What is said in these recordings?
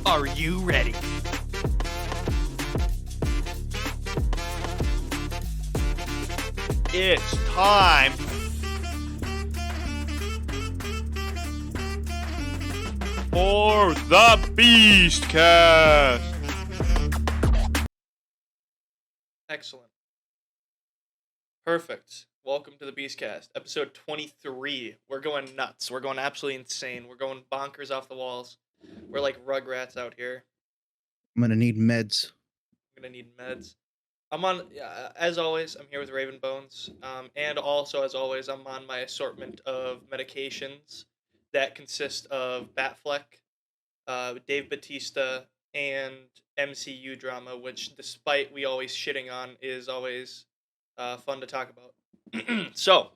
Are you ready? It's time for the Beastcast. Excellent. Perfect. Welcome to the Beastcast, episode 23. We're going nuts. We're going absolutely insane. We're going bonkers off the walls. We're like Rugrats out here. I'm gonna need meds. I'm gonna need meds. As always, I'm here with Raven Bones. And also, as always, I'm on my assortment of medications that consist of Batfleck, Dave Bautista, and MCU drama, which, despite we always shitting on, is always fun to talk about. So,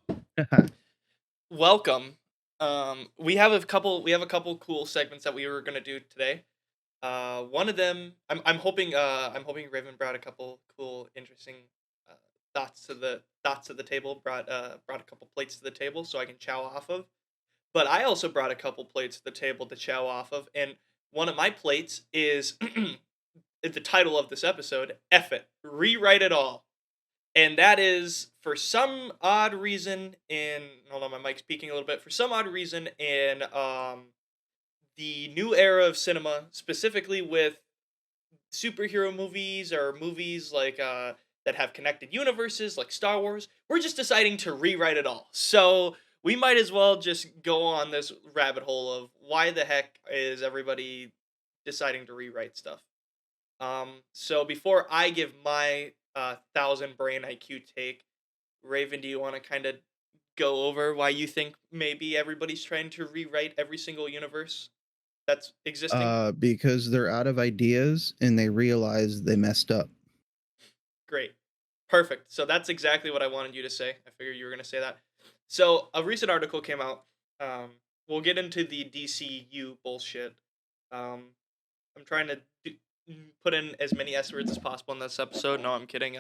welcome. We have a couple cool segments that we were gonna do today. One of them, I'm hoping Raven brought a couple cool, interesting thoughts to the table. Brought a couple plates to the table so I can chow off of. But I also brought a couple plates to the table to chow off of, and one of my plates is the title of this episode: "F it, rewrite it all." And that is, for some odd reason, hold on, my mic's peaking a little bit. For some odd reason, in the new era of cinema, specifically with superhero movies or movies like that have connected universes like Star Wars, we're just deciding to rewrite it all. So we might as well just go on this rabbit hole of why the heck is everybody deciding to rewrite stuff. So before I give my 1,000 brain IQ take, Raven, do you want to kind of go over why you think maybe everybody's trying to rewrite every single universe that's existing? Because they're out of ideas and they realize they messed up. Great. Perfect. So that's exactly what I wanted you to say. I figured you were going to say that. So a recent article came out. We'll get into the DCU bullshit. I'm trying to put in as many S words as possible in this episode. No, I'm kidding.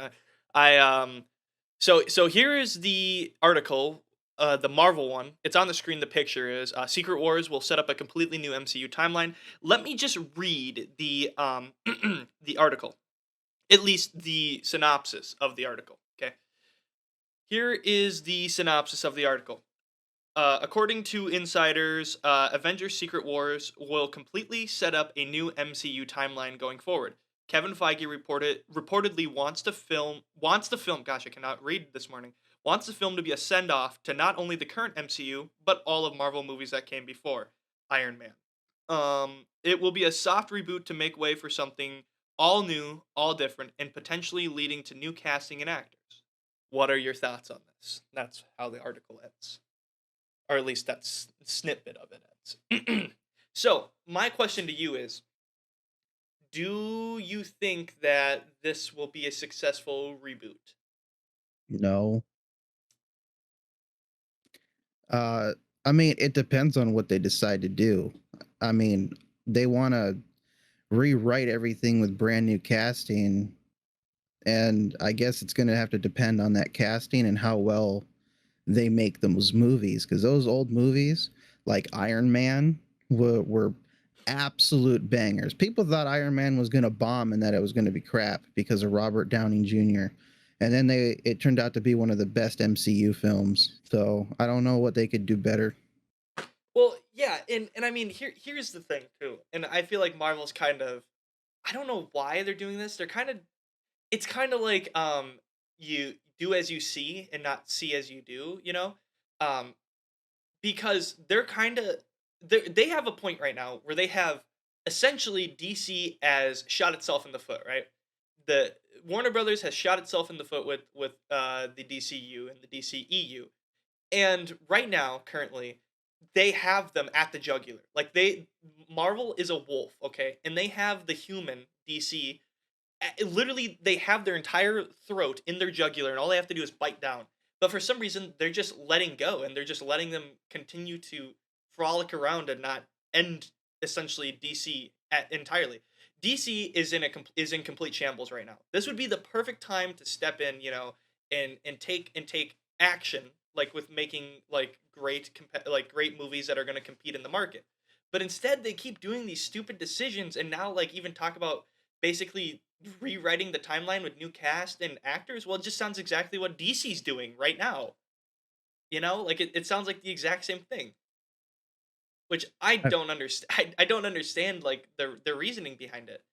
So here is the article, the Marvel one. It's on the screen. The picture is Secret Wars will set up a completely new MCU timeline. Let me just read the the article, at least the synopsis of the article. Okay, here is the synopsis of the article. According to insiders, Avengers: Secret Wars will completely set up a new MCU timeline going forward. Kevin Feige reportedly wants the film. Gosh, I cannot read this morning. Wants the film to be a send off to not only the current MCU but all of Marvel movies that came before Iron Man. It will be a soft reboot to make way for something all new, all different, and potentially leading to new casting and actors. What are your thoughts on this? That's how the article ends. Or at least that's snippet of it ends. So, my question to you is, do you think that this will be a successful reboot? No. I mean, it depends on what they decide to do. I mean, they want to rewrite everything with brand new casting, and I guess it's going to have to depend on that casting and how well they make those movies, because those old movies like Iron Man were absolute bangers. People thought Iron Man was going to bomb and that it was going to be crap because of Robert Downey Jr. And then it turned out to be one of the best MCU films. So I don't know what they could do better. Well, yeah, and I mean, here's the thing too, and I feel like Marvel's kind of, I don't know why they're doing this. It's kind of like you do as you see and not see as you do, you know, um, because they have a point right now where they have essentially DC as shot itself in the foot, right? The Warner Brothers has shot itself in the foot with the DCU and the DCEU, and right now, currently, they have them at the jugular. Like Marvel is a wolf, okay, and they have the human DC. Literally, they have their entire throat in their jugular, and all they have to do is bite down. But for some reason, they're just letting go, and they're just letting them continue to frolic around and not end essentially DC entirely. DC is in complete shambles right now. This would be the perfect time to step in, you know, and take action, like with making like great movies that are going to compete in the market. But instead, they keep doing these stupid decisions, and now like even talk about basically rewriting the timeline with new cast and actors. Well, it just sounds exactly what DC's doing right now. You know, like it sounds like the exact same thing, which I Uh, don't understand. I don't understand like their reasoning behind it.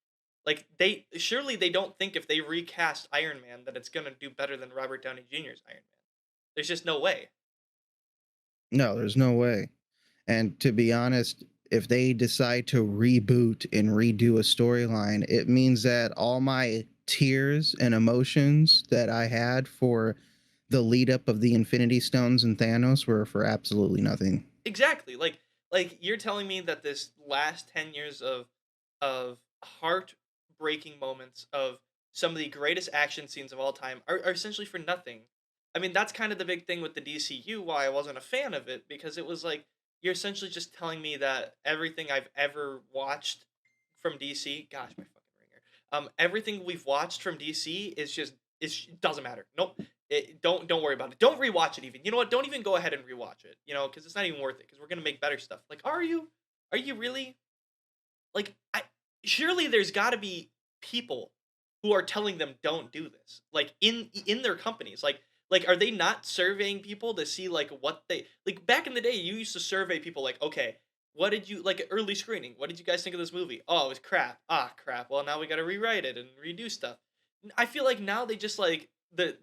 Like they surely they don't think if they recast Iron Man that it's gonna do better than Robert Downey Jr.'s Iron Man. There's just no way. no, there's no way. And to be honest, if they decide to reboot and redo a storyline, it means that all my tears and emotions that I had for the lead up of the Infinity Stones and Thanos were for absolutely nothing. Exactly. Like you're telling me that this last 10 years of heartbreaking moments of some of the greatest action scenes of all time are essentially for nothing. I mean, that's kind of the big thing with the DCU why I wasn't a fan of it because it was like you're essentially just telling me that everything I've ever watched from DC, gosh, my fucking ringer. Everything we've watched from DC is just it doesn't matter. Nope. Don't worry about it. Don't rewatch it even. You know what? Don't even go ahead and rewatch it. You know, because it's not even worth it. Because we're gonna make better stuff. Like, are you? Are you really? Like, I surely there's got to be people who are telling them don't do this. Like in their companies. Like are they not surveying people to see like what they like back in the day? You used to survey people like, okay, what did you like early screening? What did you guys think of this movie? Oh, it was crap. Ah, crap. Well, now we got to rewrite it and redo stuff. I feel like now they just like the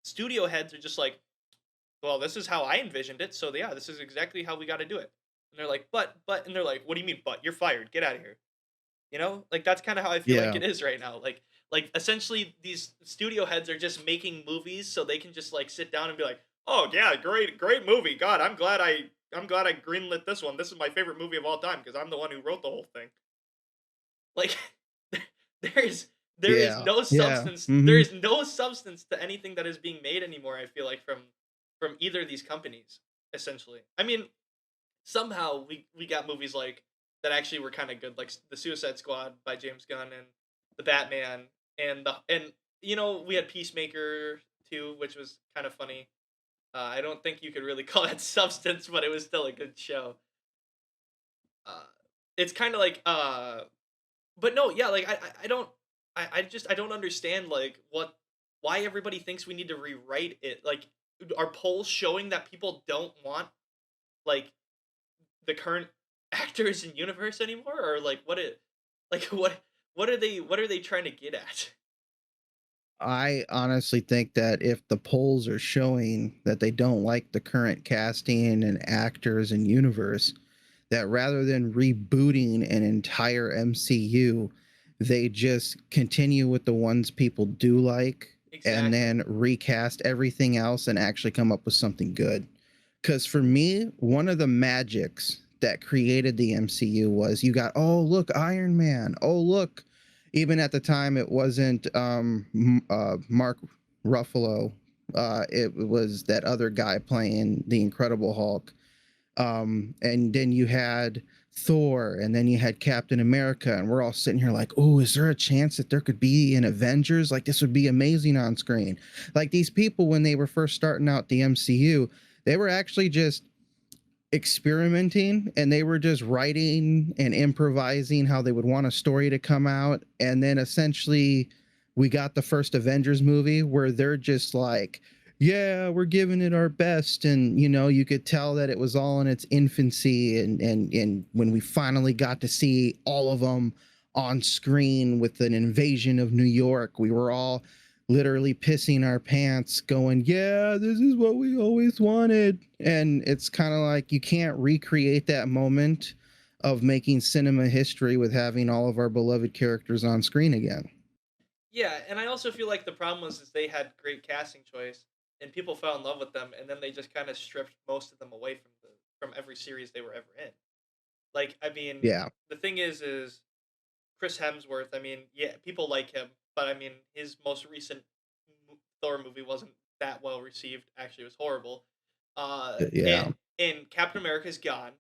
studio heads are just like, well, this is how I envisioned it, so yeah, this is exactly how we got to do it. And they're like, but, and they're like, what do you mean, but? You're fired. Get out of here. You know, like that's kind of how I feel like Yeah. it is right now. Like essentially, these studio heads are just making movies so they can just like sit down and be like, oh yeah, great movie. God, I'm glad I greenlit this one. This is my favorite movie of all time because I'm the one who wrote the whole thing. Like there's there is Yeah. no Yeah. substance there Hmm. is no substance to anything that is being made anymore, I feel like from either of these companies essentially. I mean, somehow we got movies like that actually were kind of good, like the Suicide Squad by James Gunn and the Batman and you know, we had Peacemaker too, which was kind of funny. I don't think you could really call that substance, but it was still a good show. uh, it's kind of like but no, yeah, like I don't I just I don't understand like what why everybody thinks we need to rewrite it. Like are polls showing that people don't want like the current actors in universe anymore or like what it like what are they trying to get at? I honestly think that if the polls are showing that they don't like the current casting and actors and universe, that rather than rebooting an entire MCU, they just continue with the ones people do like and Exactly. then recast everything else and actually come up with something good. Because for me, one of the magics that created the MCU was you got, oh, look, Iron Man. Oh, look. Even at the time, it wasn't Mark Ruffalo. It was that other guy playing the Incredible Hulk. And then you had Thor, and then you had Captain America, and we're all sitting here like, oh, is there a chance that there could be an Avengers? Like, this would be amazing on screen. Like, these people, when they were first starting out the MCU, they were actually just experimenting and they were just writing and improvising how they would want a story to come out. And then essentially, we got the first Avengers movie where they're just like, yeah, we're giving it our best. And, you know, you could tell that it was all in its infancy. And when we finally got to see all of them on screen with an invasion of New York, we were all literally pissing our pants going, yeah, this is what we always wanted. And it's kind of like you can't recreate that moment of making cinema history with having all of our beloved characters on screen again. Yeah, and I also feel like the problem was is they had great casting choice and people fell in love with them and then they just kind of stripped most of them away from every series they were ever in. Like I mean, Yeah. the thing is Chris Hemsworth, I mean, yeah, people like him, but I mean, his most recent Thor movie wasn't that well received. Actually, it was horrible. Uh, Yeah. and Captain America's gone.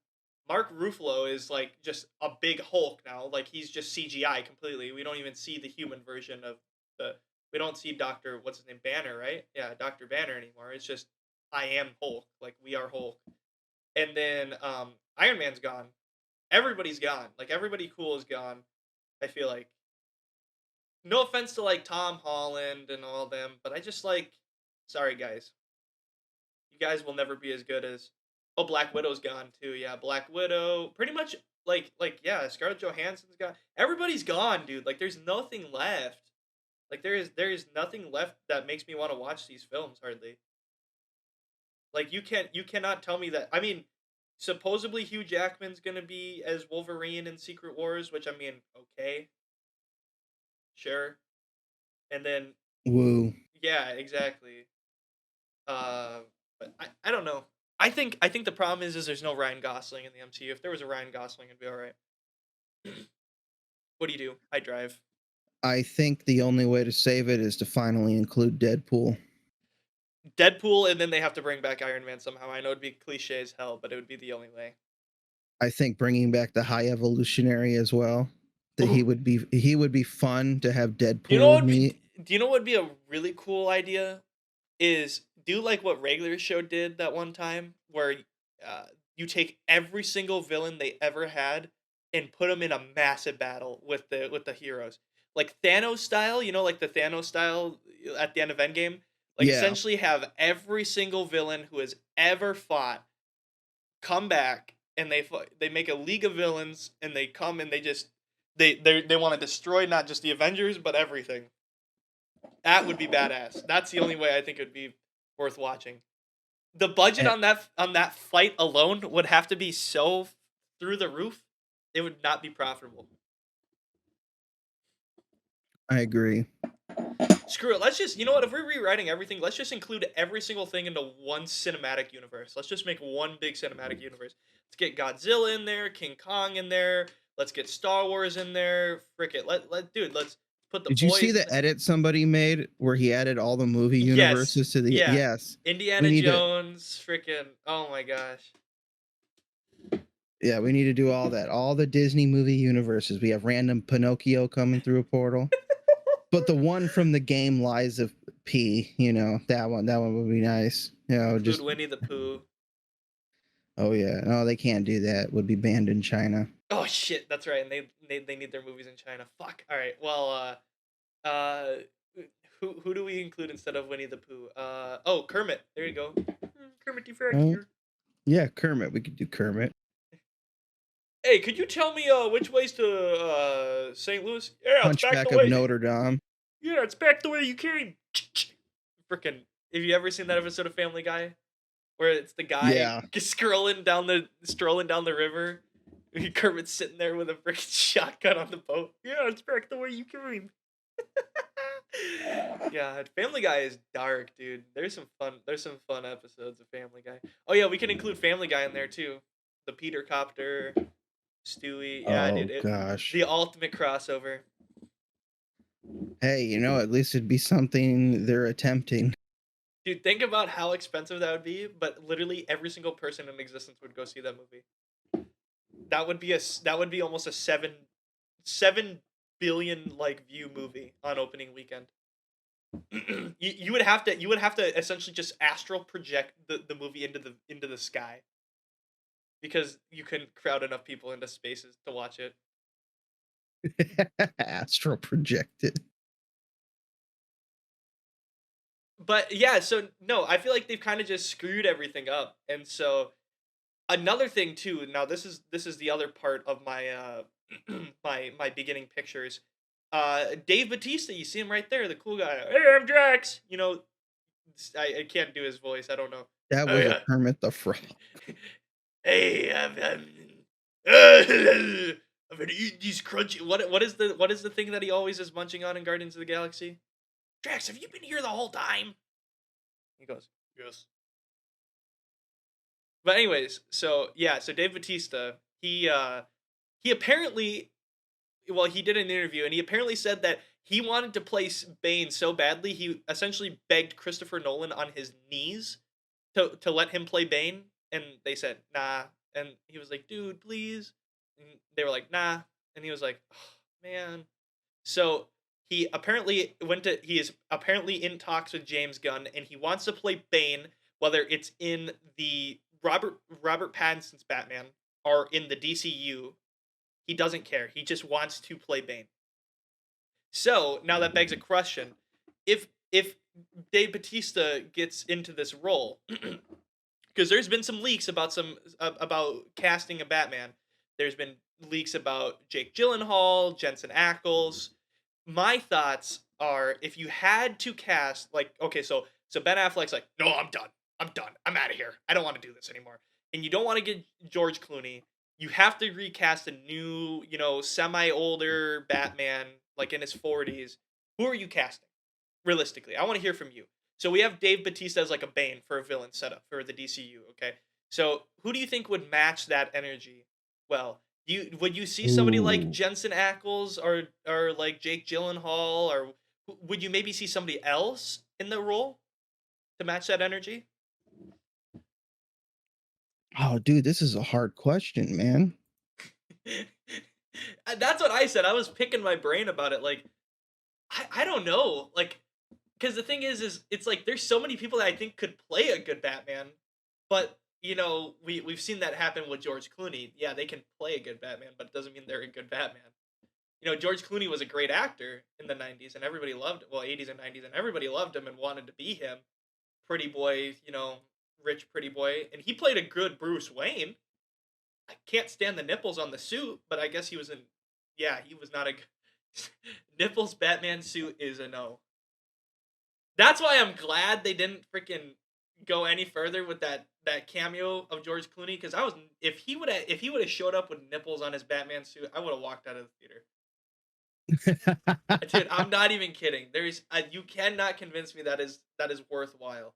Mark Ruffalo is like just a big Hulk now. Like he's just CGI completely. We don't even see the human version of the. We don't see Doctor what's his name Banner, right? Yeah, Doctor Banner anymore. It's just I am Hulk. Like we are Hulk. And then Iron Man's gone. everybody's gone. Like everybody cool is gone. I feel like. No offense to like Tom Holland and all them, but I just like, sorry guys, you guys will never be as good as. Oh, Black Widow's gone too. Yeah, Black Widow. Pretty much like yeah, Scarlett Johansson's gone. Everybody's gone, dude. Like there's nothing left. Like there is nothing left that makes me want to watch these films hardly. Like you cannot tell me that. I mean, supposedly Hugh Jackman's gonna be as Wolverine in Secret Wars, which I mean, okay, sure. And then Woo. yeah, exactly. Uh, but I don't know. I think the problem is there's no Ryan Gosling in the MCU. If there was a Ryan Gosling, it'd be all right. What do you do? I drive. I think the only way to save it is to finally include Deadpool. Deadpool, and then they have to bring back Iron Man somehow. I know it'd be cliche as hell, but it would be the only way. I think bringing back the High Evolutionary as well. That Ooh. he would be fun to have Deadpool You know what? meet. Do you know what would be a really cool idea? Is do like what Regular Show did that one time, where uh, you take every single villain they ever had and put them in a massive battle with the heroes, like Thanos style. You know, like the Thanos style at the end of Endgame. Like Yeah. essentially have every single villain who has ever fought come back, and they make a league of villains, and they come and they just they want to destroy not just the Avengers but everything. That would be badass. That's the only way I think it would be worth watching. The budget Eh, on that fight alone would have to be so through the roof. It would not be profitable. I agree. Screw it. Let's just, you know what? If we're rewriting everything, let's just include every single thing into one cinematic universe. Let's just make one big cinematic universe. Let's get Godzilla in there, King Kong in there. Let's get Star Wars in there. Frick it. Dude, let's put the Did you see boys in the there. edit somebody made where he added all the movie Yes. universes to the Yeah. yes. Indiana We need to Jones, freaking, oh my gosh. we need to do all that. All the Disney movie universes. We have random Pinocchio coming through a portal. But the one from the game Lies of P, that one would be nice. Include Just Winnie the Pooh. oh yeah. No, they can't do that. Would be banned in China. Oh shit, that's right. And they need their movies in China. Fuck. All right. Well, uh, who do we include instead of Winnie the Pooh? Oh, Kermit. There you go. Kermit the Frog Oh, here. yeah, Kermit. We could do Kermit. Hey, could you tell me which ways to St. Louis? Yeah, it's back Hunchback the of way. Notre Dame. Yeah, it's back the way you came. Frickin'. Have you ever seen that episode of Family Guy where it's the guy Yeah. strolling down the river? Kermit's sitting there with a freaking shotgun on the boat. Yeah, it's back the way you came. Yeah, Family Guy is dark, dude. There's some fun episodes of Family Guy. Oh yeah, we can include Family Guy in there too. The Peter Copter, Stewie. Yeah, Oh dude. gosh. The ultimate crossover. Hey, at least it'd be something they're attempting. Dude, think about how expensive that would be, but literally every single person in existence would go see that movie. That would be almost a 7 billion like view movie on opening weekend. you would have to essentially just astral project the movie into the sky, because you couldn't crowd enough people into spaces to watch it. Astral projected. But yeah, so no, I feel like they've kind of just screwed everything up. And so another thing too, now this is the other part of my my beginning pictures. Dave Bautista, you see him right there, the cool guy. Hey, I'm Drax. I can't do his voice. I don't know. That Oh was yeah. a Kermit the Frog. Hey, I'm gonna eat these crunchy. What is the thing that he always is munching on in Guardians of the Galaxy? Drax, have you been here the whole time? He goes, yes. But anyways, so yeah, so Dave Bautista, he apparently, well, he did an interview and he apparently said that he wanted to play Bane so badly he essentially begged Christopher Nolan on his knees to let him play Bane, and they said nah, and he was like, dude, please, and they were like nah, and he was like, oh, man. So he is apparently in talks with James Gunn, and he wants to play Bane, whether it's in the Robert Pattinson's Batman are in the DCU. He doesn't care. He just wants to play Bane. So now that begs a question: if Dave Bautista gets into this role, because there's been some leaks about about casting a Batman. There's been leaks about Jake Gyllenhaal, Jensen Ackles. My thoughts are, if you had to cast, like, okay, so Ben Affleck's like, no, I'm done. I'm out of here. I don't want to do this anymore. And you don't want to get George Clooney. You have to recast a new, semi-older Batman, like in his 40s. Who are you casting? Realistically, I want to hear from you. So we have Dave Bautista as like a Bane for a villain setup for the DCU. Okay, so who do you think would match that energy well? Would you see somebody like Ooh. Jensen Ackles or like Jake Gyllenhaal, or would you maybe see somebody else in the role to match that energy? Oh, dude, this is a hard question, man. That's what I said. I was picking my brain about it. Like, I don't know. Like, because the thing is it's like there's so many people that I think could play a good Batman, but we've seen that happen with George Clooney. Yeah, they can play a good Batman, but it doesn't mean they're a good Batman. George Clooney was a great actor in the 90s and everybody loved, well, 80s and 90s, and everybody loved him and wanted to be him. Pretty boy, rich pretty boy, and he played a good Bruce Wayne. I can't stand the nipples on the suit, but I guess he was in. Yeah, he was not a nipples Batman suit is a no. That's why I'm glad they didn't freaking go any further with that cameo of George Clooney, because if he would have showed up with nipples on his Batman suit, I would have walked out of the theater. Dude, I'm not even kidding. There's you cannot convince me that is worthwhile.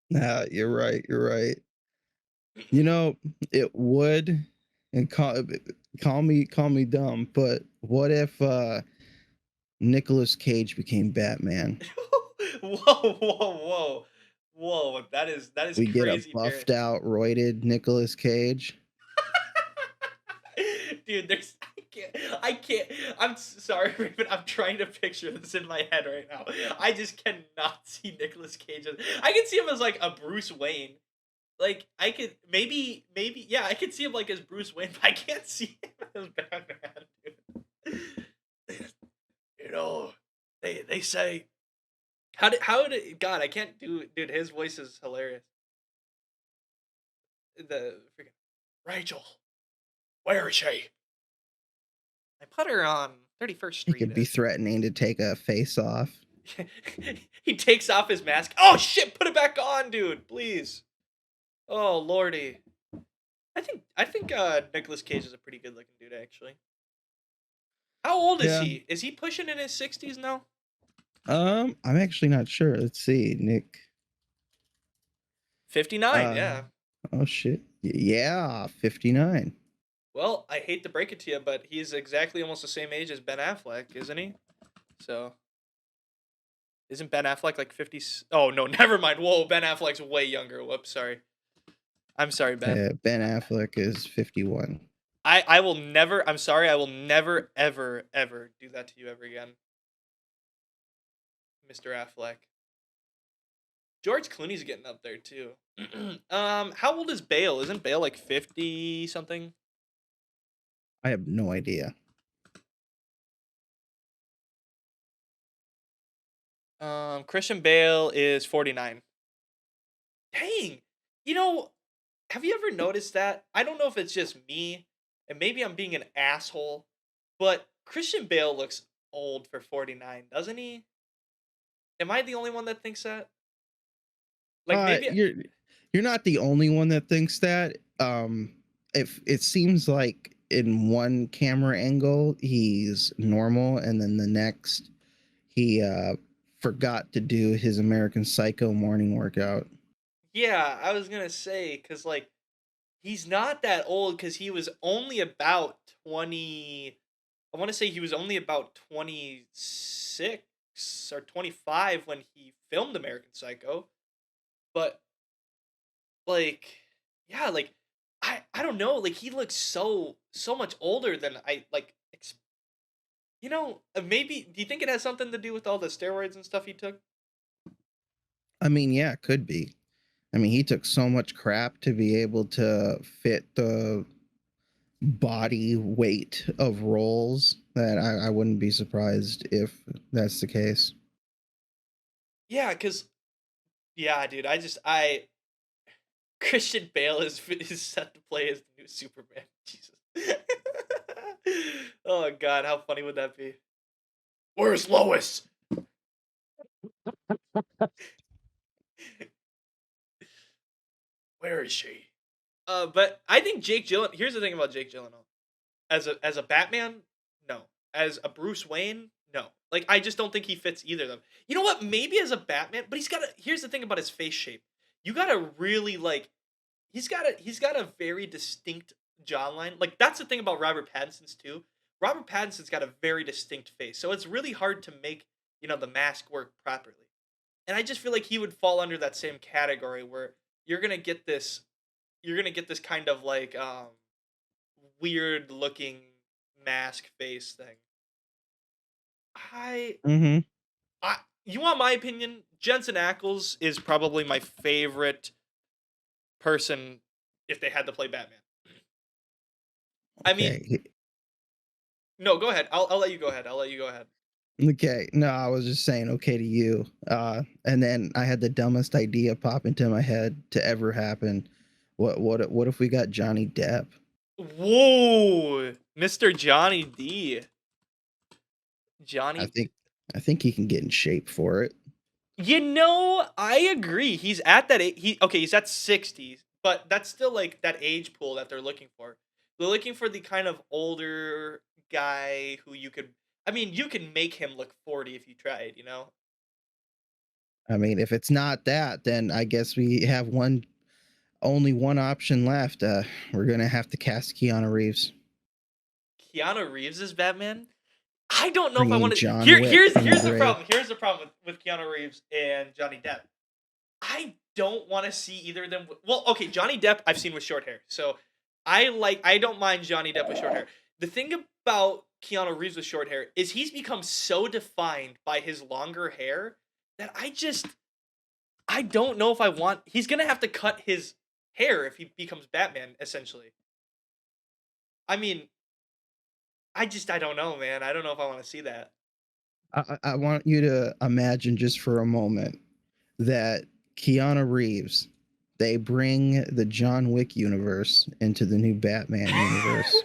Nah, you're right. You're right. It would, and call me dumb, but what if Nicolas Cage became Batman? Whoa! That is We get a crazy, Jared. buffed out, roided Nicolas Cage. Dude, I can't. I'm sorry, Raven. I'm trying to picture this in my head right now. I just cannot see Nicolas Cage. I can see him as like a Bruce Wayne. Like, I could maybe yeah, I could see him like as Bruce Wayne, but I can't see him as Batman, dude. They say how did God, I can't do it, dude. His voice is hilarious. The freaking Rachel, where is she? I put her on 31st He Street. could be threatening to take a face off. He takes off his mask. Oh shit! Put it back on, dude. Please. Oh lordy. I think Nicolas Cage is a pretty good looking dude, actually. How old is Yeah. he? Is he pushing in his 60s now? I'm actually not sure. Let's see, Nick. 59. Yeah. Oh shit. Yeah, 59. Well, I hate to break it to you, but he's exactly almost the same age as Ben Affleck, isn't he? So, isn't Ben Affleck like 50? Oh no, never mind. Whoa, Ben Affleck's way younger. Whoops, sorry. I'm sorry, Ben. Ben Affleck is 51. I will never. I'm sorry. I will never ever do that to you ever again, Mr. Affleck. George Clooney's getting up there too. How old is Bale? Isn't Bale like 50 something? I have no idea. Christian Bale is 49. Dang. Have you ever noticed that? I don't know if it's just me, and maybe I'm being an asshole, but Christian Bale looks old for 49, doesn't he? Am I the only one that thinks that? Like maybe You're not the only one that thinks that. If it seems like in one camera angle he's normal, and then the next he forgot to do his American Psycho morning workout. Yeah, I was gonna say, cause like he's not that old, cause he was only about 20. I want to say he was only about 26 or 25 when he filmed American Psycho, but like, yeah, like I don't know, like he looks so much older than I like. Maybe do you think it has something to do with all the steroids and stuff he took? I mean, yeah, it could be. I mean, he took so much crap to be able to fit the body weight of roles that I wouldn't be surprised if that's the case. Yeah, cause yeah, dude, I Christian Bale is set to play as the new Superman. Jesus. Oh God, how funny would that be? Where's Lois? Where is she? But I think Jake Gyllenhaal. Here's the thing about Jake Gyllenhaal. As a Batman, no. As a Bruce Wayne, no. Like I just don't think he fits either of them. You know what? Maybe as a Batman, but he's got a. Here's the thing about his face shape. You gotta really like. He's got a very distinct jawline. Like that's the thing about Robert Pattinson's too. Robert Pattinson's got a very distinct face, so it's really hard to make the mask work properly. And I just feel like he would fall under that same category where you're gonna get this, you're gonna get this kind of like weird looking mask face thing. I Mm-hmm. I you want my opinion? Jensen Ackles is probably my favorite person if they had to play Batman. I mean, Okay. no, go ahead. I'll let you go ahead. I'll let you go ahead. Okay. No, I was just saying okay to you. And then I had the dumbest idea pop into my head to ever happen. What if we got Johnny Depp? Whoa, Mr. Johnny D. I Johnny. think I think he can get in shape for it. I agree. He's at that he's at 60s, but that's still like that age pool that they're looking for. They're looking for the kind of older guy who you can make him look 40 if you tried. I mean, if it's not that, then I guess we have only one option left. We're gonna have to cast Keanu Reeves, Keanu Reeves is Batman. I don't know if I bringing want to. John Wick from the Here's the grave. problem. Here's the problem with Keanu Reeves and Johnny Depp. I don't want to see either of them. Well, okay, Johnny Depp I've seen with short hair, so I don't mind Johnny Depp with short hair. The thing about Keanu Reeves with short hair is he's become so defined by his longer hair that I don't know if I want. He's gonna have to cut his hair if he becomes Batman. Essentially, I mean, I don't know, man. I don't know if I want to see that. I want you to imagine just for a moment that Keanu Reeves, they bring the John Wick universe into the new Batman universe.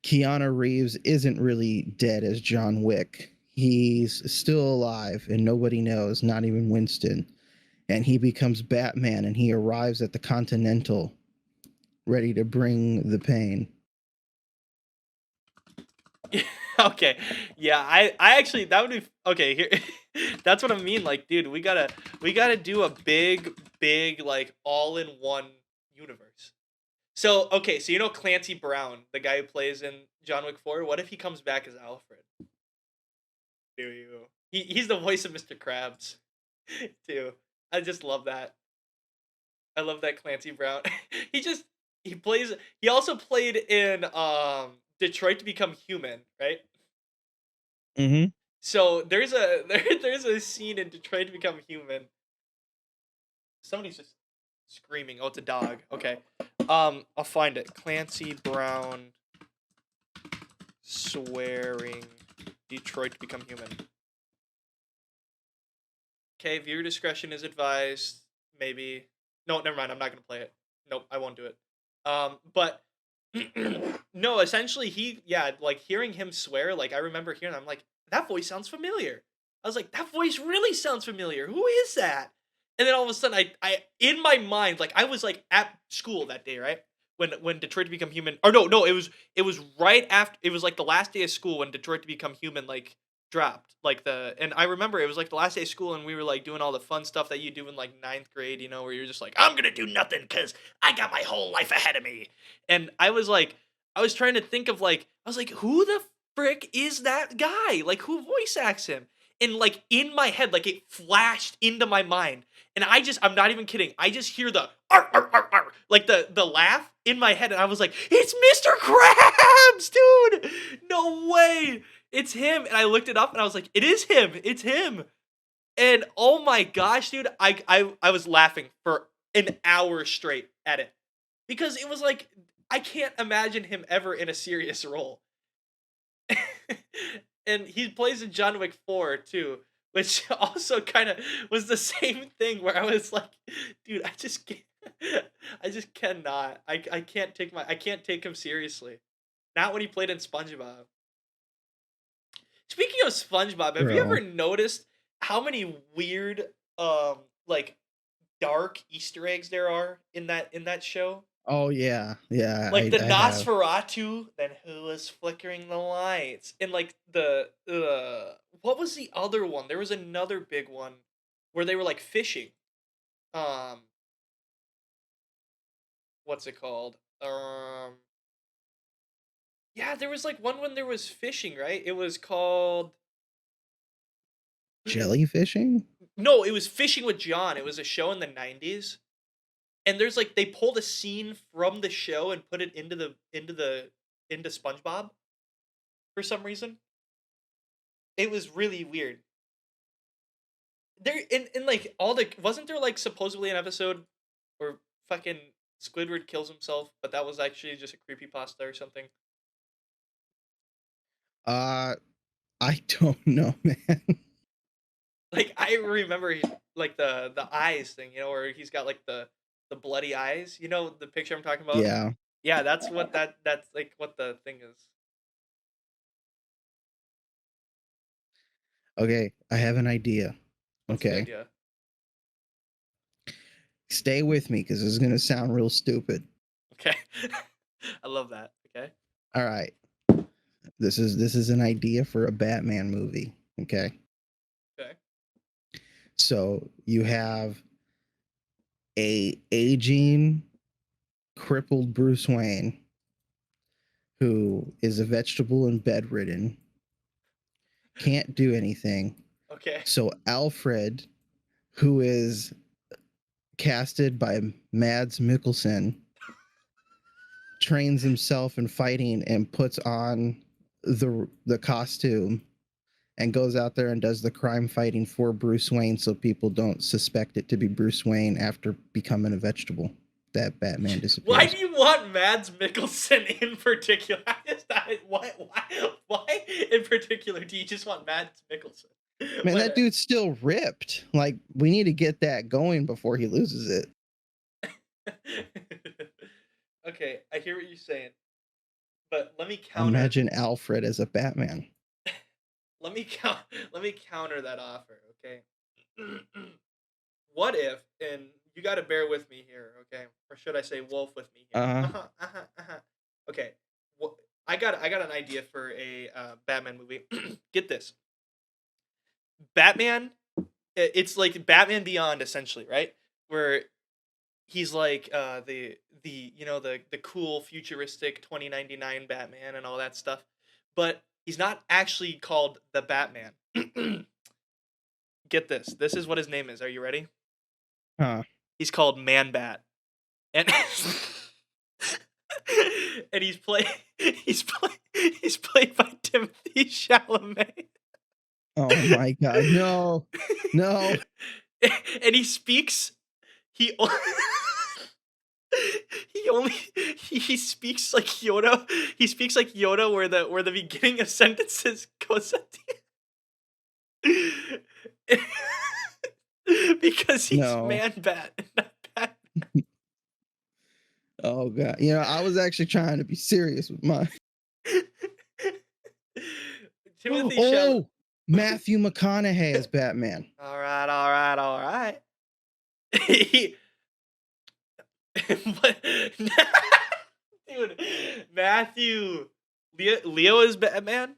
Keanu Reeves isn't really dead as John Wick. He's still alive and nobody knows, not even Winston. And he becomes Batman and he arrives at the Continental ready to bring the pain. Okay. Yeah, I actually that would be okay, here that's what I mean. Like, dude, we gotta do a big like all in one universe. So okay, so Clancy Brown, the guy who plays in John Wick 4, what if he comes back as Alfred? Do you? He's the voice of Mr. Krabs too. I just love that. I love that Clancy Brown. he just he plays he also played in Detroit to Become Human, right? Mm-hmm. So there's a scene in Detroit to Become Human. Somebody's just screaming. Oh, it's a dog. Okay. I'll find it. Clancy Brown swearing Detroit to Become Human. Okay, viewer discretion is advised. Maybe. No, never mind. I'm not gonna play it. Nope, I won't do it. But no, essentially like hearing him swear, like I remember hearing, I'm like, that voice sounds familiar. I was like, that voice really sounds familiar. Who is that? And then all of a sudden, I in my mind, like I was like at school that day, right? When Detroit to Become Human, or no, it was right after, it was like the last day of school when Detroit to Become Human like dropped, and I remember it was like the last day of school and we were like doing all the fun stuff that you do in like ninth grade, where you're just like, I'm gonna do nothing because I got my whole life ahead of me. And I was trying to think of like, I was like, who the frick is that guy? Like, who voice acts him? And like in my head, like it flashed into my mind. And I'm not even kidding. I just hear the "Arr, arr, arr, arr," like the laugh in my head. And I was like, it's Mr. Krabs, dude. No way. It's him. And I looked it up and I was like, it is him. It's him. And oh my gosh, dude, I was laughing for an hour straight at it because it was like I can't imagine him ever in a serious role. And he plays in John Wick 4 too, which also kind of was the same thing where I was like, dude, I just can't, I just cannot. I can't take him seriously. Not when he played in SpongeBob. Speaking of SpongeBob, have you ever Bro. noticed how many weird like dark Easter eggs there are in that show? Oh yeah, yeah. Like the I have. Nosferatu, then who was flickering the lights? And like the what was the other one? There was another big one where they were like fishing. Um what's it called? Yeah, there was like one when there was fishing, right? It was called Jellyfishing? No, it was Fishing with John. It was a show in the 90s. And there's like they pulled a scene from the show and put it into SpongeBob for some reason. It was really weird. There in like all the wasn't there like supposedly an episode where fucking Squidward kills himself, but that was actually just a creepypasta or something. Uh, I don't know, man. Like I remember like the eyes thing, you know, where he's got like the bloody eyes. You know the picture I'm talking about? Yeah. Yeah, that's what that's like what the thing is. Okay, I have an idea. What's the Okay, idea? stay with me because this is gonna sound real stupid. Okay. I love that. Okay. All right, this is an idea for a Batman movie. Okay, Okay. so you have a aging, crippled Bruce Wayne who is a vegetable and bedridden, can't do anything. Okay. So Alfred, who is casted by Mads Mikkelsen, trains himself in fighting and puts on the costume and goes out there and does the crime fighting for Bruce Wayne so people don't suspect it to be Bruce Wayne after becoming a vegetable. That Batman Why disappears. do you want Mads Mikkelsen in particular? Why in particular do you just want Mads Mikkelsen? Man, that What- dude's still ripped. Like, we need to get that going before he loses it. Okay, I hear what you're saying, but let me counter. Imagine Alfred as a Batman. Let me count. Let me counter that offer. Okay. What if, and you got to bear with me here, okay, or should I say wolf with me here? Okay. Well, I got an idea for a Batman movie. Get this. Batman. It's like Batman Beyond, essentially, right? Where he's like the you know the cool futuristic 2099 Batman and all that stuff, but he's not actually called the Batman. Get this. This is what his name is. Are you ready? Huh. He's called Man Bat, and and he's played by Timothy Chalamet. Oh my god. No. No. And he speaks. He o- he speaks like Yoda. He speaks like Yoda, where the beginning of sentences goes at the end. Because he's No. Man Bat, not Bat. Oh god. You know, I was actually trying to be serious with mine. Timothy Oh, Matthew McConaughey as Batman. All right. He- What- Dude, Matthew Leo is Batman.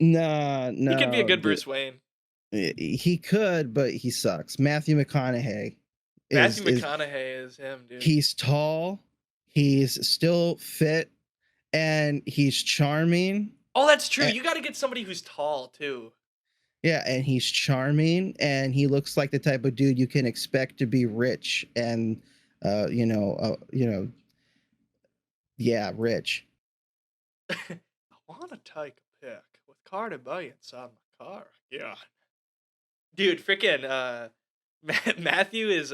No, He could be a no. good Bruce Wayne. He could, but he sucks. Matthew McConaughey Matthew is McConaughey is him, dude. he's tall, he's still fit, and he's charming. Oh, that's true. And, You got to get somebody who's tall too. yeah, and he's charming, and he looks like the type of dude you can expect to be rich and yeah, rich. I want to take a pic with Cardi B inside my car. Yeah, dude, freaking Matthew is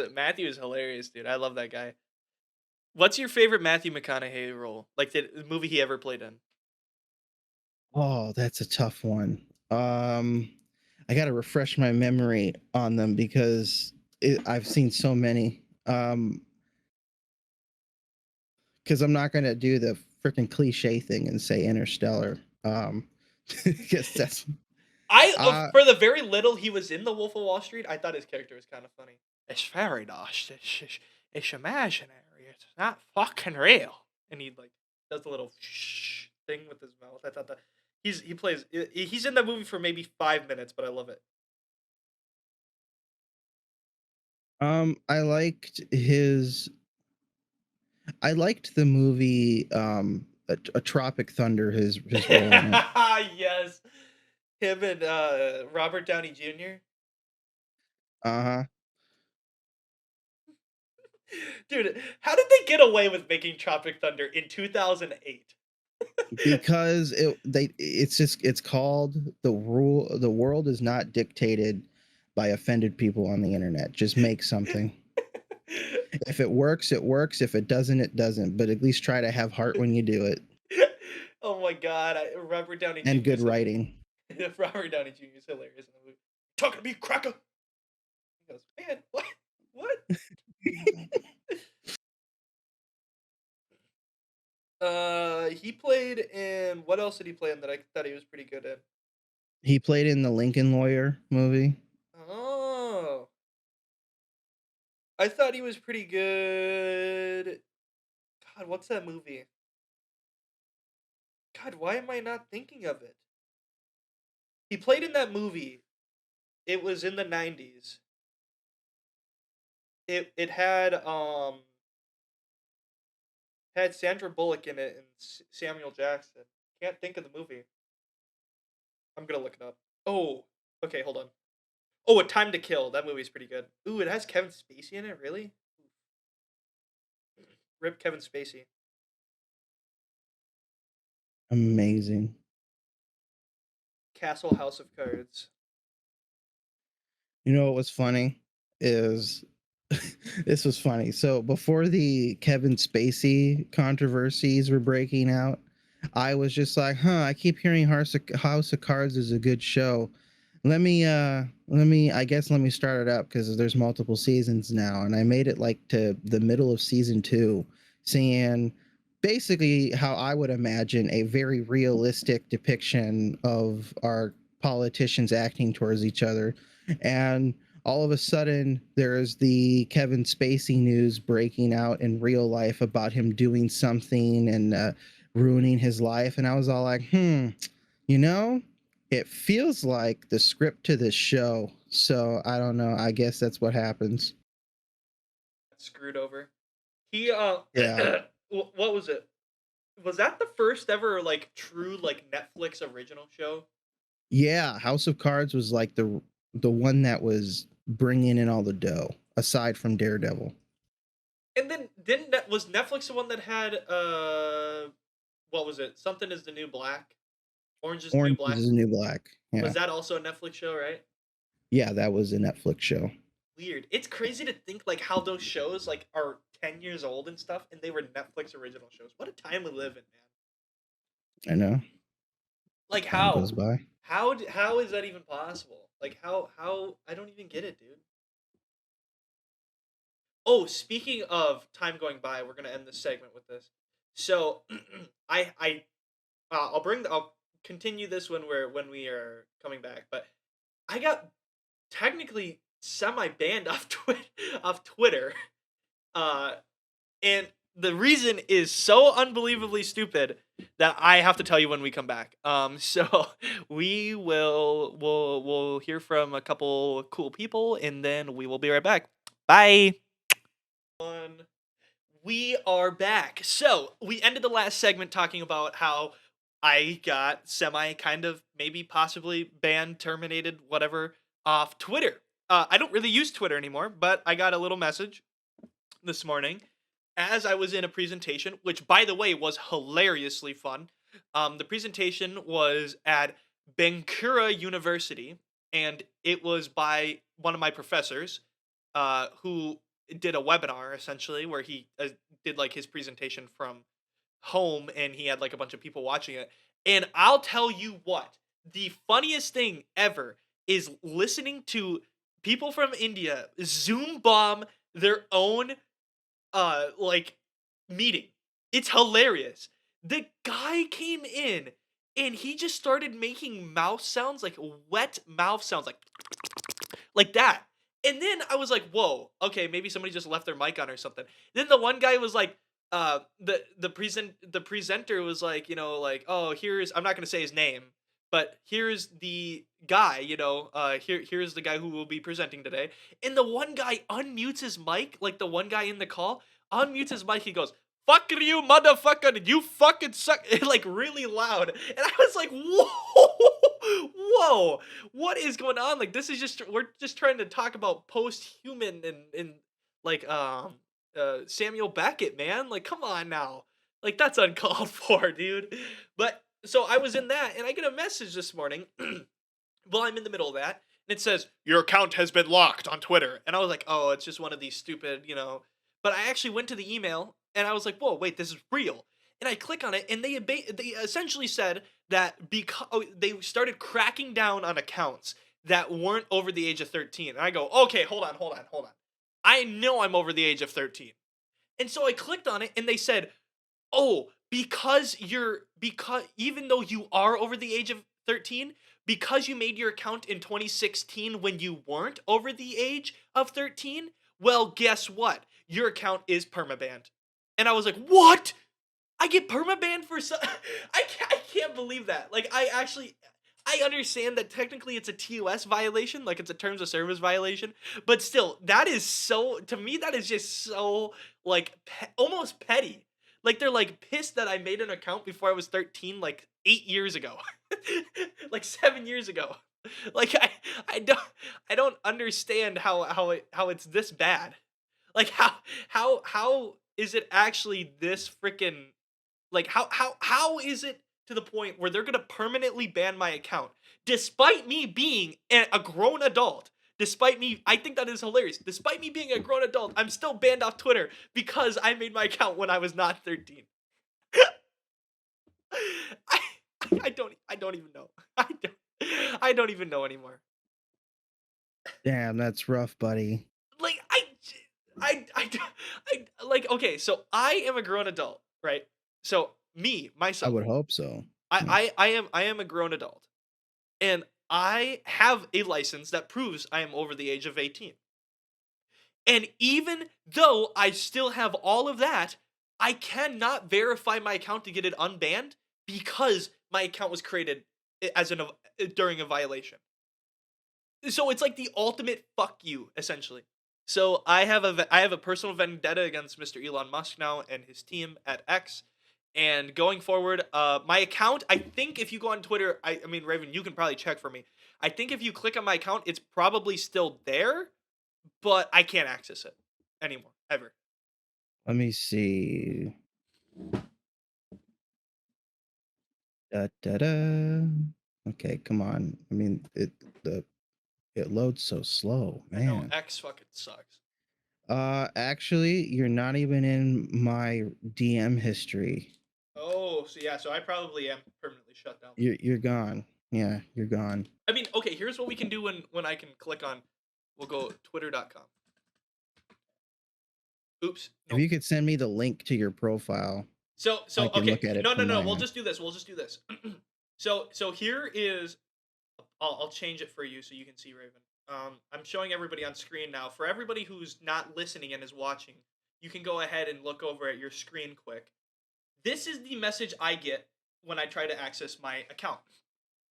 hilarious, dude. I love that guy. What's your favorite Matthew McConaughey role? Like the movie he ever played in? Oh, that's a tough one. I got to refresh my memory on them because I've seen so many. Because I'm not gonna do the freaking cliche thing and say Interstellar. Because that's uh For the very little he was in The Wolf of Wall Street, I thought his character was kind of funny. It's fairy dust. It's imaginary. It's not fucking real. And he like does the little shh thing with his mouth. I thought that he's in that movie for maybe 5 minutes, but I love it. I liked his I liked the movie a Tropic Thunder, his role in it. Yes, him and Robert Downey Jr. Uh-huh. Dude, how did they get away with making Tropic Thunder in 2008? Because it's called the world is not dictated by offended people on the internet. Just make something. If it works, it works. If it doesn't, it doesn't. But at least try to have heart when you do it. Oh my god, Robert Downey Jr. And good writing. Robert Downey Jr. is hilarious in the movie. Talking to me, cracker. He goes, man, what? What? He played in what else did he play in that I thought he was pretty good in? He played in the Lincoln Lawyer movie. Oh, I thought he was pretty good. God, what's that movie? God, why am I not thinking of it? He played in that movie. It was in the 90s. It had Sandra Bullock in it and Samuel Jackson. Can't think of the movie. I'm gonna look it up. Oh, okay, hold on. Oh, A Time to Kill. That movie's pretty good. Ooh, it has Kevin Spacey in it. Really? Rip Kevin Spacey. Amazing. Castle House of Cards. You know what was funny is this was funny. So before the Kevin Spacey controversies were breaking out, I was just like, I keep hearing House of Cards is a good show. Let me start it up because there's multiple seasons now. And I made it like to the middle of season 2, seeing basically how I would imagine a very realistic depiction of our politicians acting towards each other. And all of a sudden there's the Kevin Spacey news breaking out in real life about him doing something and ruining his life. And I was all like, you know, it feels like the script to this show. So I don't know. I guess that's what happens. Screwed over. He Yeah. what was it? Was that the first ever like true like Netflix original show? Yeah, House of Cards was like the one that was bringing in all the dough aside from Daredevil. And then was Netflix the one that had what was it? Something is the New Black. Orange is the New Orange Black. is the New Black. Yeah. Was that also a Netflix show, right? Yeah, that was a Netflix show. Weird. It's crazy to think like how those shows like are 10 years old and stuff and they were Netflix original shows. What a time we live in, man. I know. Like Time goes by. How is that even possible? Like how I don't even get it, dude. Oh, speaking of time going by, we're gonna end this segment with this. So, I'll continue this when we are coming back. But I got technically semi banned off Twitter, and the reason is so unbelievably stupid that I have to tell you when we come back. So we'll hear from a couple cool people, and then we will be right back. Bye. We are back. So we ended the last segment talking about how I got semi kind of maybe possibly banned, terminated, whatever off Twitter. I don't really use Twitter anymore, but I got a little message this morning as I was in a presentation, which by the way was hilariously fun. The presentation was at Bankura University, and it was by one of my professors, who did a webinar essentially where he did like his presentation from home, and he had like a bunch of people watching it. And I'll tell you what, the funniest thing ever is listening to people from India Zoom bomb their own like meeting. It's hilarious. The guy came in and he just started making mouth sounds, like wet mouth sounds, like that. And then I was like, "Whoa, okay, maybe somebody just left their mic on or something." Then the one guy was like, the presenter was like, like, "Oh, here's, I'm not gonna say his name, but here's the guy, here's the guy who will be presenting today." And the one guy unmutes his mic, like the one guy in the call unmutes his mic. He goes, "Fuck you, motherfucker! You fucking suck!" like really loud. And I was like, "Whoa, whoa, what is going on?" Like, this is just, we're just trying to talk about post-human and like Samuel Beckett, man. Like, come on now. Like, that's uncalled for, dude. But so I was in that, and I get a message this morning while I'm in the middle of that, and it says, "Your account has been locked on Twitter." And I was like, "Oh, it's just one of these stupid, But I actually went to the email, and I was like, "Whoa, wait, this is real." And I click on it, and they essentially said that because they started cracking down on accounts that weren't over the age of 13. And I go, "Okay, hold on, hold on, hold on. I know I'm over the age of 13." And so I clicked on it, and they said, "Oh, because even though you are over the age of 13, because you made your account in 2016 when you weren't over the age of 13, well, guess what? Your account is permabanned." And I was like, "What? I get permabanned for so?" I can't believe that. Like, I understand that technically it's a TOS violation, like it's a terms of service violation, but still, that is so, to me, that is just so, like, almost petty. Like, they're like pissed that I made an account before I was 13, like 8 years ago, like 7 years ago. Like, I don't understand how it's this bad. Like, how is it actually this freaking, like, how is it to the point where they're gonna permanently ban my account despite me being a grown adult? Despite me, I think that is hilarious. Despite me being a grown adult, I'm still banned off Twitter because I made my account when I was not 13. I, I don't even know. I don't even know anymore. Damn, that's rough, buddy. Like, like, okay, so I am a grown adult, right? So me, I myself, would hope so. Yeah. I am a grown adult, and I have a license that proves I am over the age of 18. And even though I still have all of that, I cannot verify my account to get it unbanned because my account was created as during a violation. So it's like the ultimate fuck you, essentially. So I have a personal vendetta against Mr. Elon Musk now and his team at X. And going forward, my account, I think if you go on Twitter, I mean, Raven, you can probably check for me. I think if you click on my account, it's probably still there, but I can't access it anymore, ever. Let me see. Da, da, da. Okay, come on. I mean, it loads so slow, I know man. X fucking sucks. Actually, you're not even in my DM history. Oh, so yeah, so I probably am permanently shut down. You're gone. Yeah, you're gone. I mean, okay, here's what we can do when I can click on, we'll go twitter.com. Oops. If you could send me the link to your profile, So I can okay, look at it no, from my we'll end. just do this. We'll just do this. So here is, I'll change it for you so you can see, Raven. I'm showing everybody on screen now. For everybody who's not listening and is watching, you can go ahead and look over at your screen quick. This is the message I get when I try to access my account.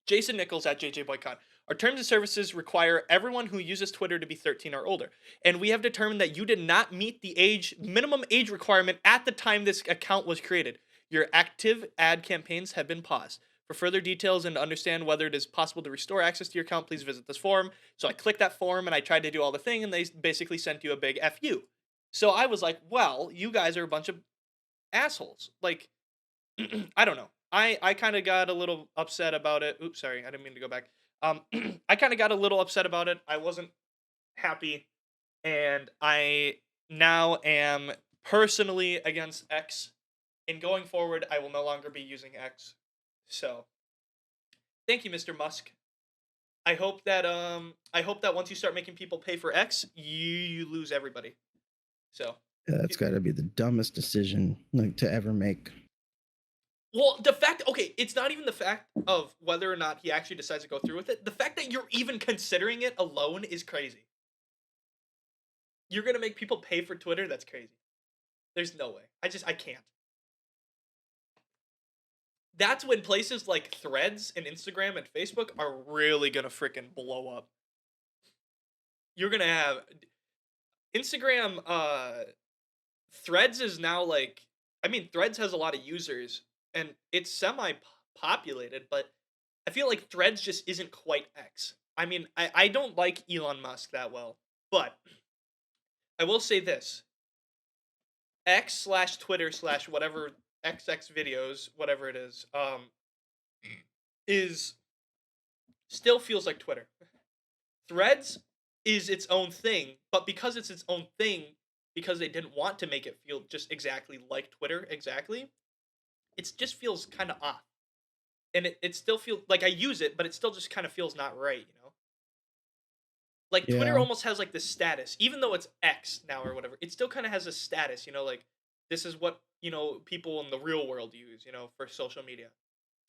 Jason Nichols at JJ Boycott. Our terms of services require everyone who uses Twitter to be 13 or older. And we have determined that you did not meet the minimum age requirement at the time this account was created. Your active ad campaigns have been paused. For further details and to understand whether it is possible to restore access to your account, please visit this forum. So I clicked that forum and I tried to do all the thing, and they basically sent you a big FU. So I was like, well, you guys are a bunch of assholes. Like, I don't know. I kind of got a little upset about it. Oops, sorry, I didn't mean to go back. I kind of got a little upset about it. I wasn't happy, and I now am personally against X. And going forward, I will no longer be using X. So, thank you, Mr. Musk. I hope that once you start making people pay for X, you lose everybody. So, That's it- got to be the dumbest decision like to ever make. well, the fact, okay, it's not even the fact of whether or not he actually decides to go through with it. The fact that you're even considering it alone is crazy. You're gonna make people pay for Twitter? That's crazy. There's no way. I can't. That's when places like Threads and Instagram and Facebook are really gonna freaking blow up. You're gonna have Instagram. Threads is now like, I mean, Threads has a lot of users and it's semi populated, but I feel like Threads just isn't quite X. I mean, I don't like Elon Musk that well, but I will say this: X slash Twitter slash whatever XX videos, whatever it is still feels like Twitter. Threads is its own thing, but because it's its own thing, because they didn't want to make it feel just exactly like Twitter exactly, it just feels kind of off. And it still feels like I use it, but it still just kind of feels not right, you know? Like Twitter Yeah. almost has like this status, even though it's X now or whatever, it still kind of has a status, you know, like this is what, you know, people in the real world use, you know, for social media.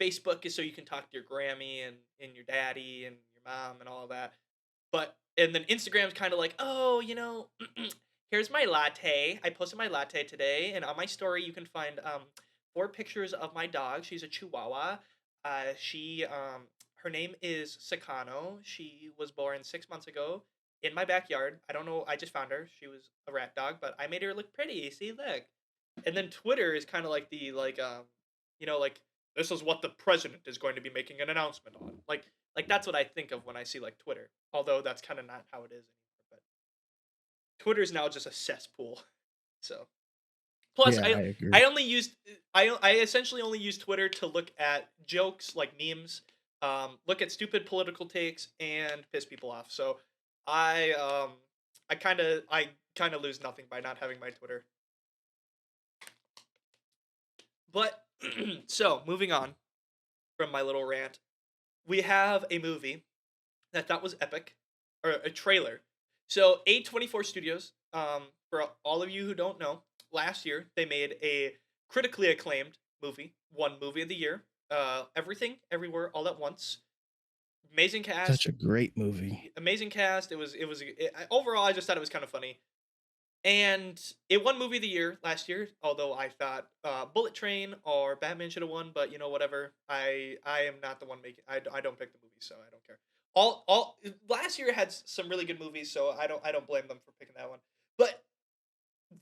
Facebook is so you can talk to your Grammy and your daddy and your mom and all of that. But and then Instagram's kind of like, oh, you know, here's my latte. I posted my latte today, and on my story you can find 4 pictures of my dog. She's a Chihuahua. She her name is Sakano. She was born 6 months ago in my backyard. I don't know. I just found her. She was a rat dog, but I made her look pretty. See, look. And then Twitter is kind of like the you know, like this is what the president is going to be making an announcement on. Like that's what I think of when I see like Twitter. Although that's kind of not how it is anymore. But Twitter is now just a cesspool. So plus Yeah, I I agree. only used I essentially only use Twitter to look at jokes like memes, look at stupid political takes and piss people off. So I um I kind of lose nothing by not having my Twitter. But so moving on from my little rant, we have a movie that I thought was epic, or a trailer. So A24 Studios, for all of you who don't know, last year they made a critically acclaimed movie, won movie of the year, Everything, Everywhere, All at Once. Amazing Such cast, a great movie. amazing cast. Overall, I just thought it was kind of funny. And it won movie of the year last year. Although I thought Bullet Train or Batman should have won, but you know whatever. I am not the one making. I don't pick the movies, so I don't care. All last year had some really good movies, so I don't blame them for picking that one. But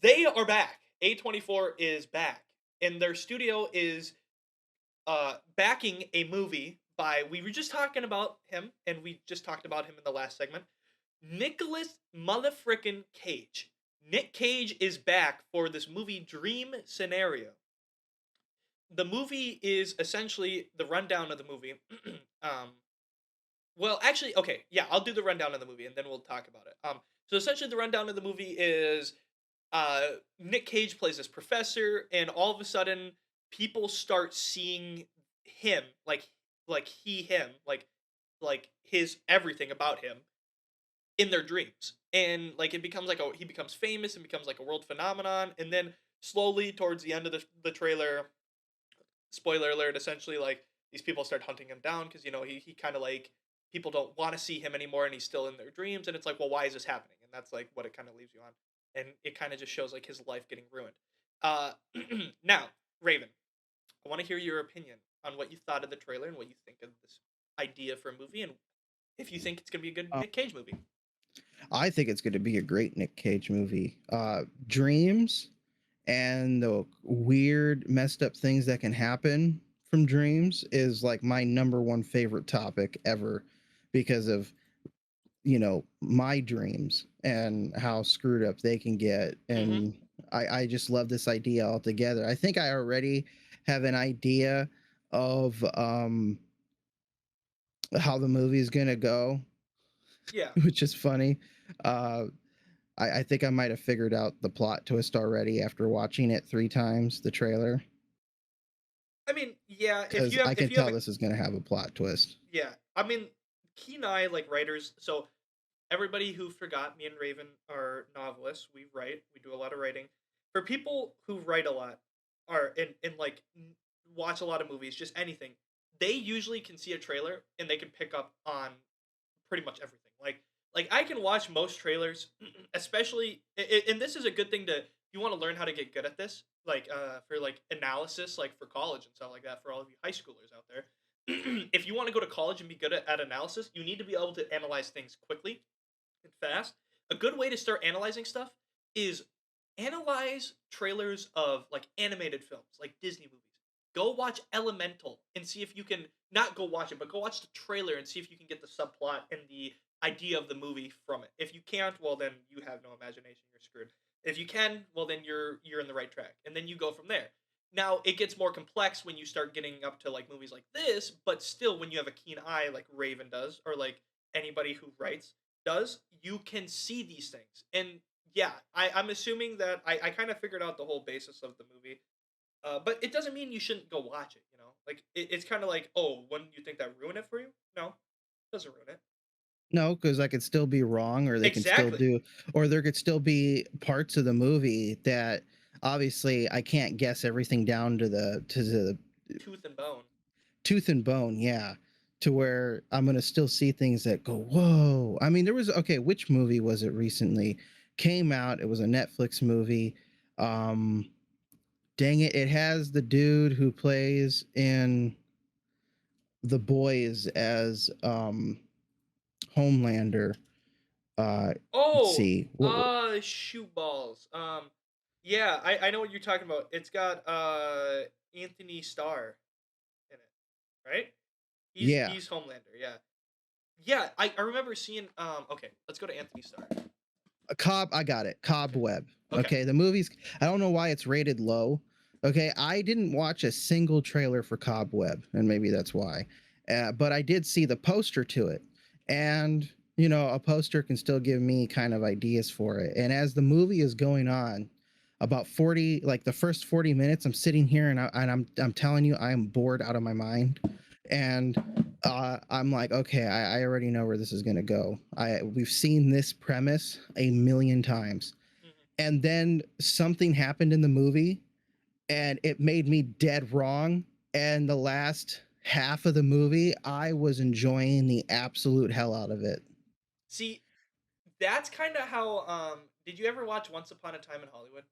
they are back. A24 is back, and their studio is backing a movie by, we were just talking about him, and we just talked about him in the last segment, Nicholas motherfucking Cage. Nick Cage is back for this movie Dream Scenario. The movie is essentially the rundown of the movie. um, well, actually, okay, yeah, I'll do the rundown of the movie and then we'll talk about it. So essentially, the rundown of the movie is Nick Cage plays this professor, and all of a sudden, people start seeing him, like he, him, like his everything about him in their dreams, and like it becomes like he becomes famous and becomes like a world phenomenon, and then slowly towards the end of the trailer, spoiler alert, essentially like these people start hunting him down because you know he kind of like people don't want to see him anymore and he's still in their dreams, and it's like, well, why is this happening? And that's like what it kind of leaves you on, and it kind of just shows like his life getting ruined. uh Now, Raven, I want to hear your opinion on what you thought of the trailer and what you think of this idea for a movie, and if you think it's going to be a good Uh, Nick Cage movie. I think it's going to be a great Nick Cage movie. Dreams and the weird, messed up things that can happen from dreams is like my number one favorite topic ever because of, my dreams and how screwed up they can get. Mm-hmm. And I just love this idea altogether. I think I already have an idea of how the movie is going to go, Yeah. which is funny. Uh, I think I might have figured out the plot twist already after watching it 3 times, the trailer, I mean, yeah, because I can if you have tell a this is going to have a plot twist. yeah, I mean, Key and I like writers. So everybody who forgot, me and Raven are novelists. We write. We do a lot of writing. For people who write a lot, or in like watch a lot of movies, just anything, they usually can see a trailer and they can pick up on pretty much everything. Like I can watch most trailers, especially and this is a good thing to if you want to learn how to get good at this, like for like analysis, like for college and stuff like that, for all of you high schoolers out there. If you want to go to college and be good at analysis, you need to be able to analyze things quickly and fast. A good way to start analyzing stuff is analyze trailers of like animated films, like Disney movies. Go watch Elemental and see if you can not go watch it, but go watch the trailer and see if you can get the subplot and the idea of the movie from it. If you can't, well then you have no imagination, you're screwed. If you can, well then you're in the right track. And then you go from there. Now, it gets more complex when you start getting up to like movies like this, but still when you have a keen eye like Raven does or like anybody who writes does, you can see these things. And yeah, I'm assuming that I kind of figured out the whole basis of the movie. But it doesn't mean you shouldn't go watch it, you know? Like, it's kind of like, oh, wouldn't you think that ruin it for you? No, it doesn't ruin it. No, because I could still be wrong, or they can still Exactly. do, or there could still be parts of the movie that obviously I can't guess everything down to the Tooth and bone. tooth and bone. Yeah, to where I'm gonna still see things that go, whoa. I mean, there was okay. Which movie was it recently? Came out. It was a Netflix movie. Um, Dang it! It has the dude who plays in The Boys as Homelander. Let's Oh, see. shoe balls. Yeah, I know what you're talking about. It's got Anthony Starr in it, right? Yeah, He's Homelander. Yeah, yeah. I remember seeing. Okay, let's go to Anthony Starr. I got it. Okay. Cobweb. Okay. Okay, the movie's. I don't know why it's rated low. Okay, I didn't watch a single trailer for Cobweb, and maybe that's why. But I did see the poster to it, and a poster can still give me kind of ideas for it. And as the movie is going on, about 40, like the first 40 minutes, I'm sitting here and I'm telling you, I'm bored out of my mind, and I'm like, okay, I already know where this is gonna go. We've seen this premise a million times, Hmm. and then something happened in the movie, and it made me dead wrong. And the last half of the movie, I was enjoying the absolute hell out of it. See, that's kind of how. Did you ever watch Once Upon a Time in Hollywood?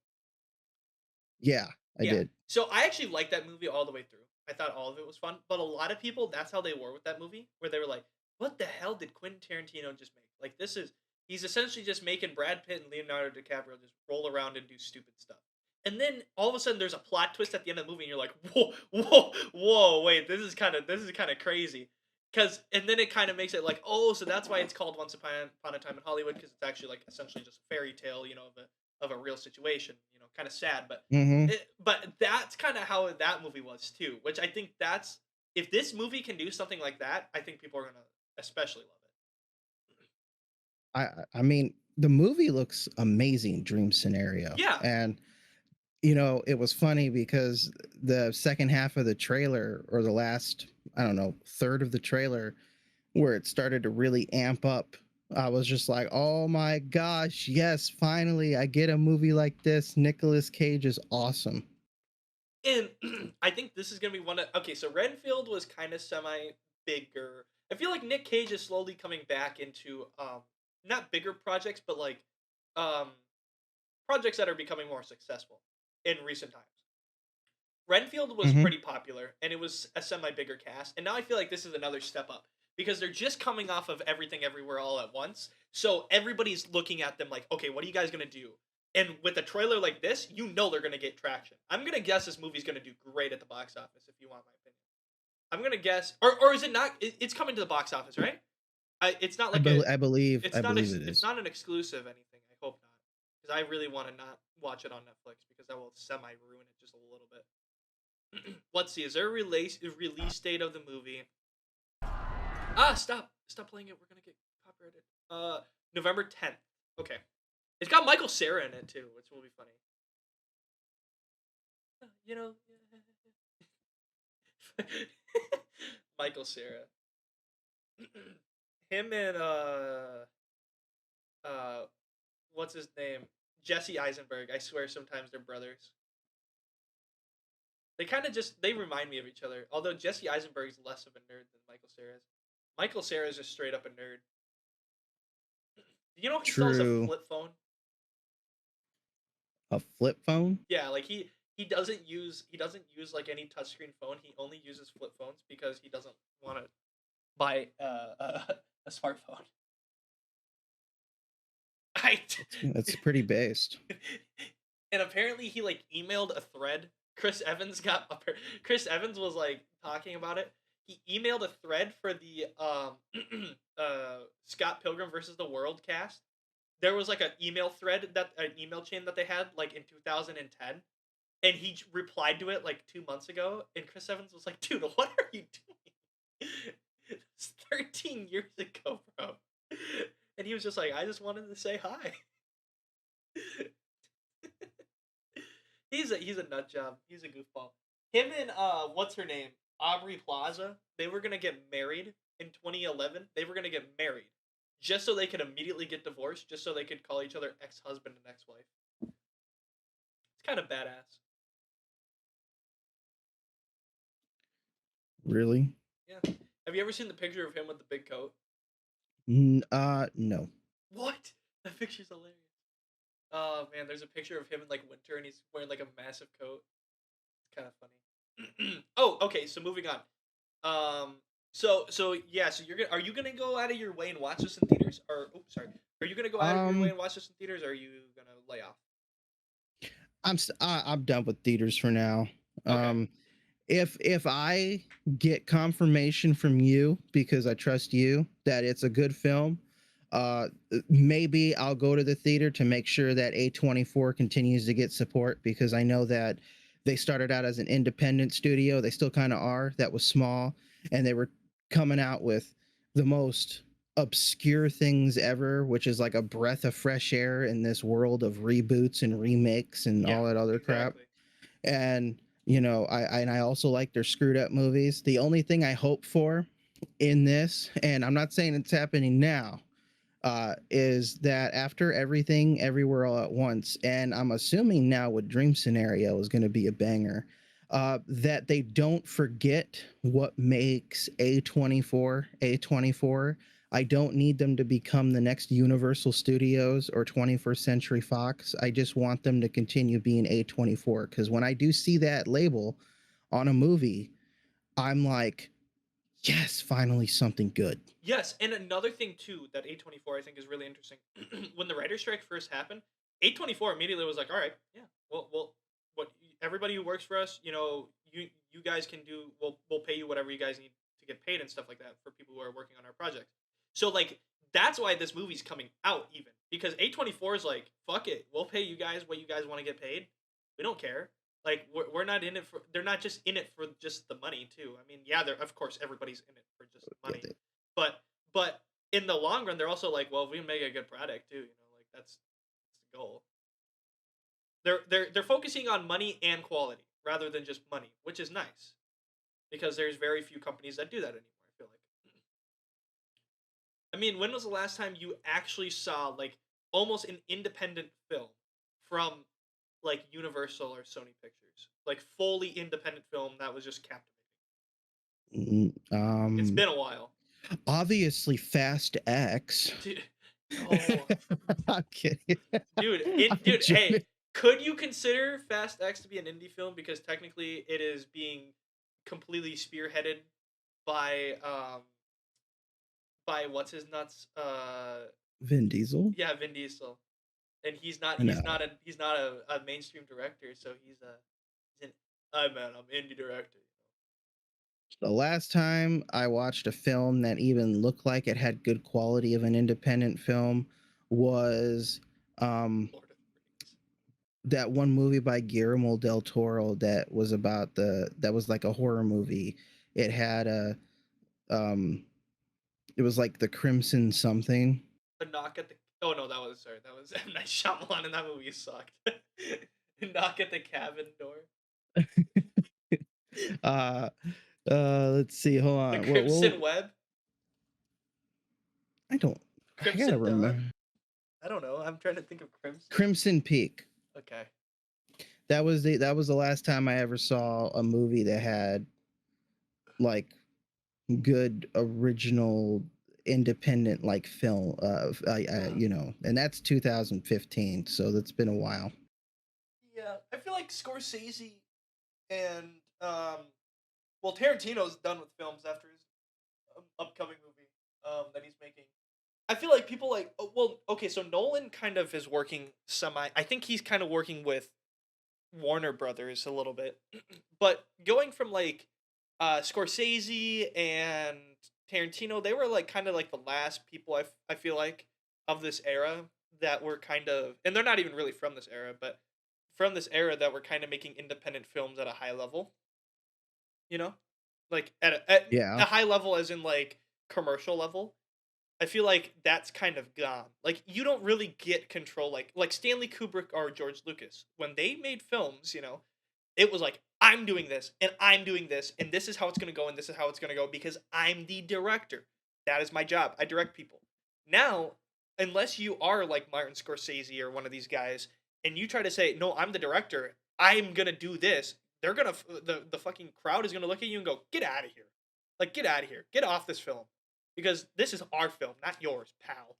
Yeah, I Yeah. did. So I actually liked that movie all the way through. I thought all of it was fun, but a lot of people that's how they were with that movie, where they were like, "What the hell did Quentin Tarantino just make? Like this is he's essentially just making Brad Pitt and Leonardo DiCaprio just roll around and do stupid stuff." And then all of a sudden there's a plot twist at the end of the movie and you're like, "Whoa, whoa, whoa, wait, this is kind of crazy." Cuz and then it kind of makes it like, "Oh, so that's why it's called Once Upon a Time in Hollywood because it's actually like essentially just a fairy tale, of a real situation, kind of sad, but Mm-hmm. but that's kind of how that movie was too, which I think that's if this movie can do something like that, I think people are gonna especially love I mean, the movie looks amazing. Dream it. scenario, Yeah, and it was funny because the second half of the trailer, or the last, I don't know, third of the trailer, where it started to really amp up, I was just like, oh my gosh, yes, finally I get a movie like this. Nicolas Cage is awesome. and I think this is gonna be one of okay. So Renfield was kind of semi bigger. I feel like Nick Cage is slowly coming back into not bigger projects, but like um projects that are becoming more successful in recent times. Renfield was Mm-hmm. pretty popular, and it was a semi bigger cast. And now I feel like this is another step up because they're just coming off of Everything Everywhere All at Once. So everybody's looking at them like, okay, what are you guys gonna do? And with a trailer like this, they're gonna get traction. I'm gonna guess this movie's gonna do great at the box office. If you want my opinion, I'm gonna guess, or is it not? It's coming to the box office, right? It's not like a, I believe it it's is. not an exclusive anything. I hope not, because I really want to not watch it on Netflix because that will semi ruin it just a little bit. Let's see. Is there a release date of the movie? Stop playing it. We're gonna get copyrighted. November 10th. Okay. It's got Michael Cera in it too, which will be funny. You know, Michael Cera. Him and uh what's his name? Jesse Eisenberg. I swear sometimes they're brothers. They kind of just they remind me of each other. Although Jesse Eisenberg is less of a nerd than Michael Cera is. Michael Cera is just straight up a nerd. You know he sells a True. flip phone? A flip phone? Yeah, like he doesn't use like any touchscreen phone. He only uses flip phones because he doesn't want to buy a smartphone. I That's pretty based. and apparently he like emailed a thread. Chris Evans was like talking about it. He emailed a thread for the Scott Pilgrim versus the World cast. There was like an email chain that they had like in 2010, and he replied to it like 2 months ago. And Chris Evans was like, "Dude, what are you doing? It's 13 years ago, bro." And he was just like, "I just wanted to say hi." He's a nut job. He's a goofball. Him and what's her name? Aubrey Plaza. They were gonna get married in 2011. They were gonna get married just so they could immediately get divorced, just so they could call each other ex-husband and ex-wife. It's kind of badass. Really? Yeah. Have you ever seen the picture of him with the big coat? No. What? That picture's hilarious. Oh man, there's a picture of him in like winter and he's wearing like a massive coat. It's kind of funny. Oh, okay. So moving on. So yeah. So are you gonna go out of your way and watch this in theaters? Or sorry. Are you gonna go out of your way and watch this in theaters? Or are you gonna lay off? I'm done with theaters for now. Okay. If I get confirmation from you, because I trust you, that it's a good film, maybe I'll go to the theater to make sure that A24 continues to get support, because I know that they started out as an independent studio. They still kind of are. That was small, and they were coming out with the most obscure things ever, which is like a breath of fresh air in this world of reboots and remakes and all that other crap. And I also like their screwed up movies. The only thing I hope for in this, and I'm not saying it's happening now, is that after Everything Everywhere All at Once, and I'm assuming now with Dream Scenario is going to be a banger, that they don't forget what makes A24. I don't need them to become the next Universal Studios or 21st Century Fox. I just want them to continue being A24, because when I do see that label on a movie, I'm like, yes, finally something good. Yes, and another thing too that A24 I think is really interesting. When the writer's strike first happened, A24 immediately was like, "All right, yeah, well, what everybody who works for us, you guys can do. We'll pay you whatever you guys need to get paid and stuff like that for people who are working on our project." So like that's why this movie's coming out even, because A24 is like, "Fuck it, we'll pay you guys what you guys want to get paid. We don't care." Like we're not in it for. They're not just in it for just the money too. I mean, yeah, they're of course everybody's in it for just money, but in the long run, they're also like, well, if we make a good product too, like that's the goal. They're focusing on money and quality rather than just money, which is nice, because there's very few companies that do that anymore. I feel like. I mean, when was the last time you actually saw like almost an independent film from like Universal or Sony Pictures, like fully independent film that was just captivating? It's been a while. Obviously, Fast X. Dude, oh, I'm kidding. dude, hey, could you consider Fast X to be an indie film, because technically it is being completely spearheaded by what's his nuts Vin Diesel? Yeah, Vin Diesel. And he's not a mainstream director, so he's an I'm indie director. The last time I watched a film that even looked like it had good quality of an independent film was that one movie by Guillermo del Toro that was like a horror movie. It had it was like the Crimson something. A knock at the Oh no, that was M. Night Shyamalan, and that movie sucked. Knock at the cabin door. uh let's see, hold The on. Crimson Web. I gotta Crimson Dawn. remember. I don't know. I'm trying to think of Crimson. Crimson Peak. Okay. That was the last time I ever saw a movie that had like good original independent like film you know, and that's 2015, so that's been a while. Yeah, I feel like Scorsese and well, Tarantino's done with films after his upcoming movie that he's making. I feel like people like okay, so Nolan kind of is working I think he's kind of working with Warner Brothers a little bit. But going from like Scorsese and Tarantino, they were like kind of like the last people I feel like of this era that were kind of, and they're not even really from this era, but from this era that were kind of making independent films at a high level, you know? Like at Yeah. a high level as in like commercial level. I feel like that's kind of gone. Like you don't really get control like Stanley Kubrick or George Lucas. When they made films, it was like I'm doing this and I'm doing this and this is how it's going to go and this is how it's going to go because I'm the director. That is my job. I direct people. Now, unless you are like Martin Scorsese or one of these guys and you try to say, "No, I'm the director. I'm going to do this." They're going to the fucking crowd is going to look at you and go, "Get out of here." Like get out of here. Get off this film. Because this is our film, not yours, pal.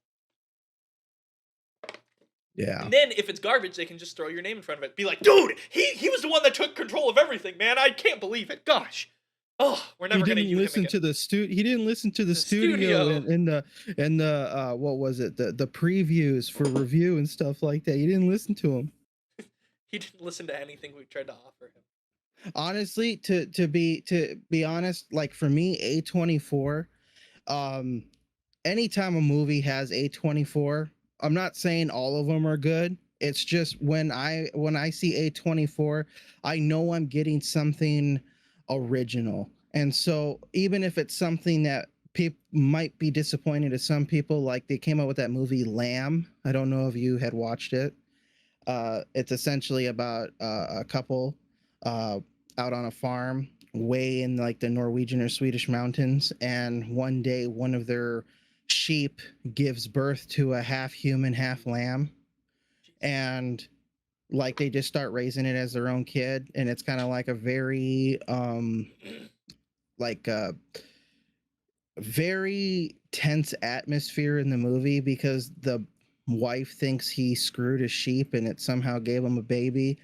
Yeah. And then if it's garbage, they can just throw your name in front of it. Be like, dude, he was the one that took control of everything, man. I can't believe it. Gosh. Oh, we're never going to use him again. He didn't listen to the studio and the what was it? The previews for review and stuff like that. He didn't listen to him. He didn't listen to anything we tried to offer him. Honestly, to be honest, like for me, A24, anytime a movie has A24, I'm not saying all of them are good. It's just when I see A24, I know I'm getting something original. And so even if it's something that might be disappointing to some people, like they came out with that movie Lamb. I don't know if you had watched it. It's essentially about a couple out on a farm way in like the Norwegian or Swedish mountains, and one day one of their sheep gives birth to a half human, half lamb, and like they just start raising it as their own kid, and it's kind of like a very like very tense atmosphere in the movie because the wife thinks he screwed a sheep and it somehow gave him a baby,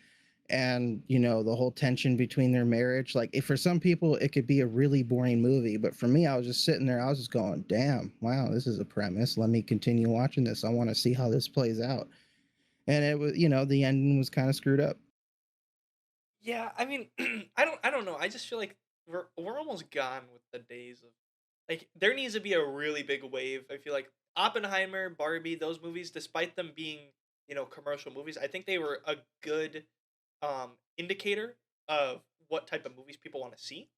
and the whole tension between their marriage. Like if for some people it could be a really boring movie, but for me I was just sitting there, I was just going, damn, wow, this is a premise, let me continue watching this, I want to see how this plays out. And it was, the ending was kind of screwed up. Yeah, I mean, I don't know. I just feel like we're almost gone with the days of like there needs to be a really big wave. I feel like Oppenheimer, Barbie, those movies, despite them being commercial movies, I think they were a good indicator of what type of movies people want to see.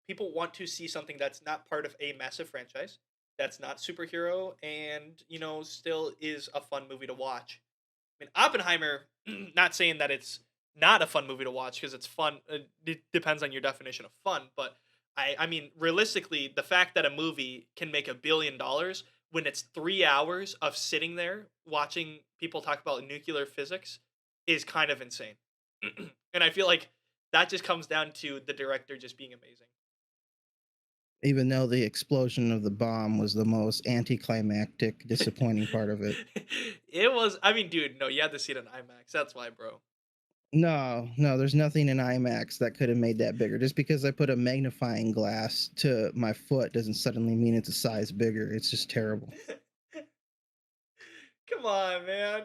People want to see something that's not part of a massive franchise, that's not superhero, and still is a fun movie to watch. I mean, Oppenheimer. Not saying that it's not a fun movie to watch because it's fun. It depends on your definition of fun, but I mean, realistically, the fact that a movie can make $1 billion when it's 3 hours of sitting there watching people talk about nuclear physics is kind of insane. And I feel like that just comes down to the director just being amazing. Even though the explosion of the bomb was the most anticlimactic, disappointing part of it. It was, I mean, dude, no, you had to see it in IMAX. That's why, bro. No, there's nothing in IMAX that could have made that bigger. Just because I put a magnifying glass to my foot doesn't suddenly mean it's a size bigger. It's just terrible. Come on, man.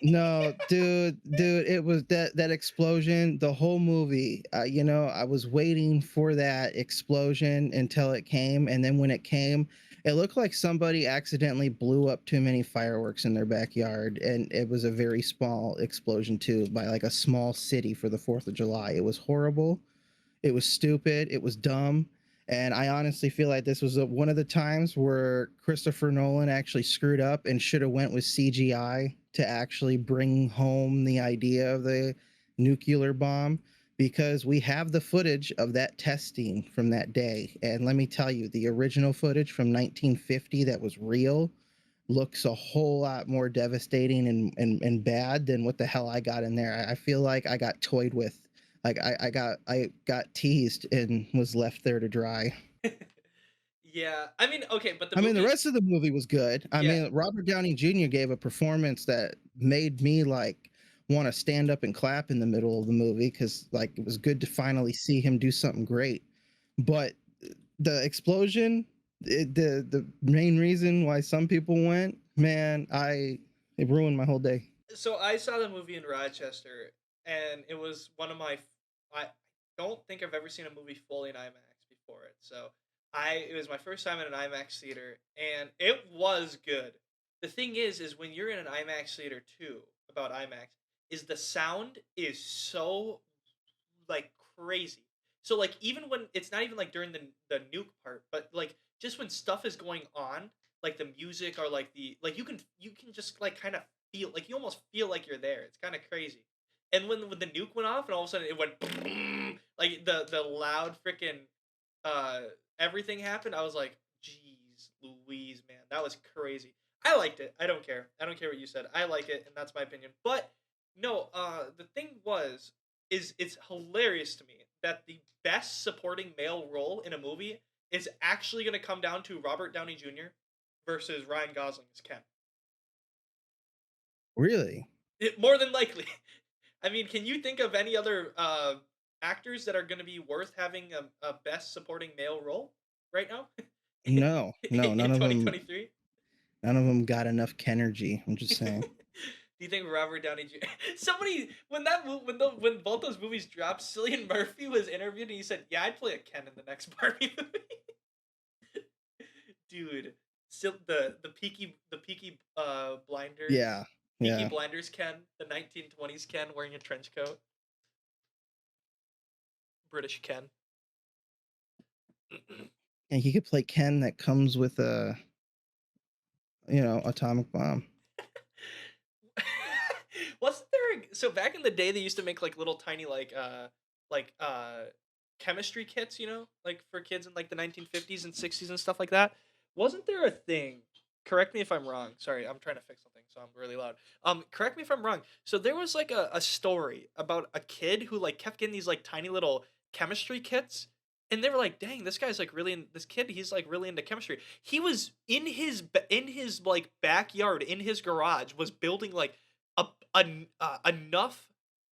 No, dude, it was that explosion, the whole movie. I was waiting for that explosion until it came, and then when it came, it looked like somebody accidentally blew up too many fireworks in their backyard, and it was a very small explosion too, by like a small city for the 4th of July. It was horrible. It was stupid. It was dumb. And I honestly feel like this was one of the times where Christopher Nolan actually screwed up and should have went with CGI to actually bring home the idea of the nuclear bomb, because we have the footage of that testing from that day. And let me tell you, the original footage from 1950 that was real looks a whole lot more devastating and bad than what the hell I got in there. I feel like I got toyed with. Like I got teased and was left there to dry. Yeah, I mean, okay, but the I mean, the movie, rest of the movie was good. I yeah, mean, Robert Downey Jr. gave a performance that made me like want to stand up and clap in the middle of the movie, because like it was good to finally see him do something great. But the explosion, the main reason why some people went, man, it ruined my whole day. so I saw the movie in Rochester, and it was one of my. I don't think I've ever seen a movie fully in IMAX before it. So it was my first time in an IMAX theater, and it was good. The thing is when you're in an IMAX theater too, about IMAX, is the sound is so like crazy. So like even when it's not even like during the nuke part, but like just when stuff is going on, like the music or like the like you can just like kind of feel like you almost feel like you're there. It's kind of crazy. And when the nuke went off and all of a sudden it went like the loud freaking uh everything happened, I was like, "Jeez, Louise, man, that was crazy." I liked it. I don't care. I don't care what you said. I like it, and that's my opinion. But no, the thing is it's hilarious to me that the best supporting male role in a movie is actually going to come down to Robert Downey Jr. versus Ryan Gosling as Ken. Really? More than likely. I mean, can you think of any other actors that are going to be worth having a best supporting male role right now No, no, in 2023? none of them got enough Kenergy. I'm just saying. Do you think Robert Downey Jr. Somebody when both those movies dropped, Cillian Murphy was interviewed and he said, "Yeah, I'd play a Ken in the next Barbie movie." Dude, the blinders, Yeah, Peaky yeah. Blinders Ken, the 1920s Ken wearing a trench coat, British Ken. And he could play Ken that comes with a, atomic bomb. Wasn't there so back in the day they used to make like little tiny like chemistry kits, like for kids in like the 1950s and 60s and stuff like that? Wasn't there a thing? Correct me if I'm wrong. Sorry, I'm trying to fix something, so I'm really loud. Correct me if I'm wrong. So there was like a story about a kid who like kept getting these like tiny little chemistry kits, and they were like, "Dang, this guy's like really this kid. He's like really into chemistry." He was in his like backyard in his garage was building like enough.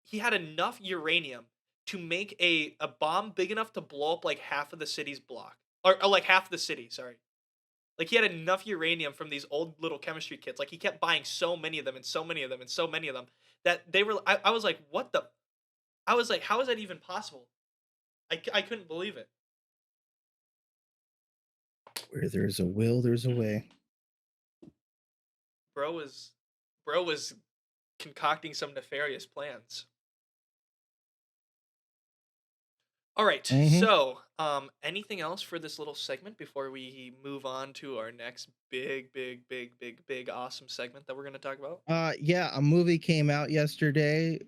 He had enough uranium to make a bomb big enough to blow up like half of the city's block, or like half the city. Sorry, like he had enough uranium from these old little chemistry kits. Like he kept buying so many of them and so many of them and so many of them that they were. I was like, what the? I was like, how is that even possible? I couldn't believe it. Where there's a will, there's a way. Bro was, bro was concocting some nefarious plans. All right. Mm-hmm. So, anything else for this little segment before we move on to our next big, awesome segment that we're going to talk about? Yeah, a movie came out yesterday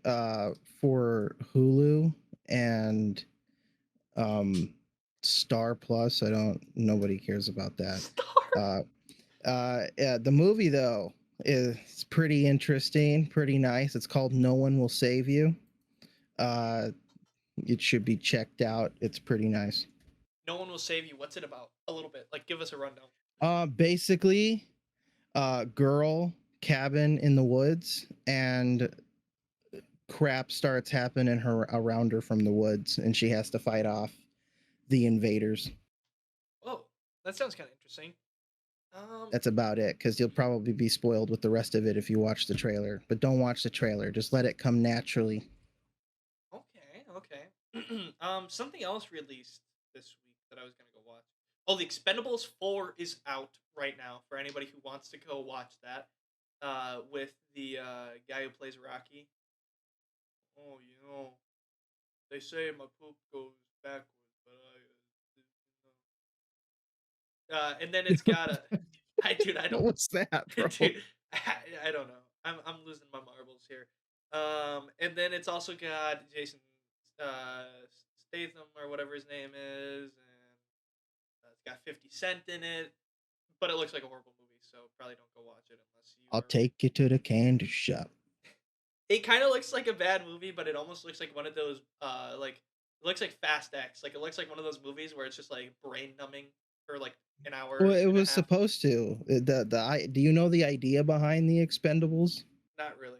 for Hulu and um Star Plus. Nobody cares about that. Star. Uh yeah, the movie though is pretty interesting, pretty nice. It's called No One Will Save You. Uh it should be checked out. It's pretty nice. No one will save you. What's it about? A little bit. Like, give us a rundown. Basically, girl cabin in the woods, and crap starts happening her around her from the woods, and she has to fight off the invaders. Oh, that sounds kind of interesting. That's about it, because you'll probably be spoiled with the rest of it if you watch the trailer. But don't watch the trailer. Just let it come naturally. Okay. Something else released this week that I was gonna go watch. Oh, The Expendables 4 is out right now for anybody who wants to go watch that. With the guy who plays Rocky. Oh, they say my poop goes backwards, but And then it's got a, I What don't, was that, bro? dude, I don't know. I'm losing my marbles here. And then it's also got Jason uh, Statham or whatever his name is, and it's got 50 Cent in it. But it looks like a horrible movie, so probably don't go watch it unless you I'll are. take you to the candy shop. It kind of looks like a bad movie, but it almost looks like one of those like it looks like Fast X. Like it looks like one of those movies where it's just like brain numbing for like an Well, hour it and a was half. supposed to. Do you know the idea behind the Expendables? Not really.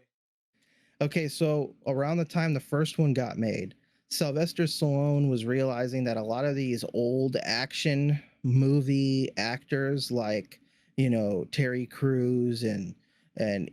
Okay, so around the time the first one got made, Sylvester Stallone was realizing that a lot of these old action movie actors, like Terry Crews and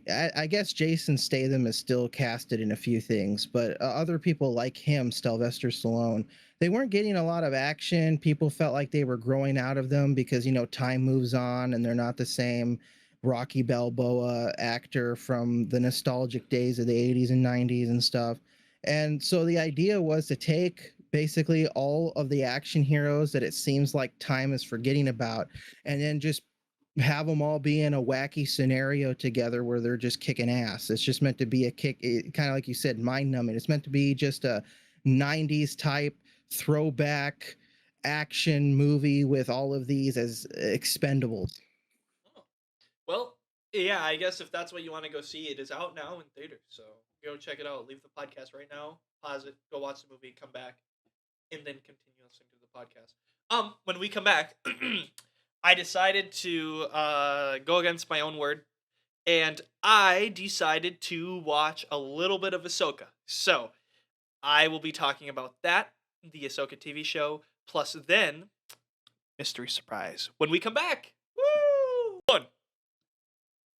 I guess Jason Statham is still casted in a few things, but other people like him, Sylvester Stallone, they weren't getting a lot of action. People felt like they were growing out of them because time moves on and they're not the same Rocky Balboa actor from the nostalgic days of the 80s and 90s and stuff. And so the idea was to take basically all of the action heroes that it seems like time is forgetting about and then just have them all be in a wacky scenario together where they're just kicking ass. It's just meant to be a kick, kind of like you said, mind numbing. It's meant to be just a 90s type throwback action movie with all of these as expendables. Oh. Well, yeah, I guess if that's what you want to go see, it is out now in theaters. So go check it out. Leave the podcast right now. Pause it. Go watch the movie. Come back, and then continue listening to the podcast. When we come back, I decided to go against my own word, and I decided to watch a little bit of Ahsoka. So I will be talking about that, the Ahsoka TV show, plus then mystery surprise when we come back. Woo! One.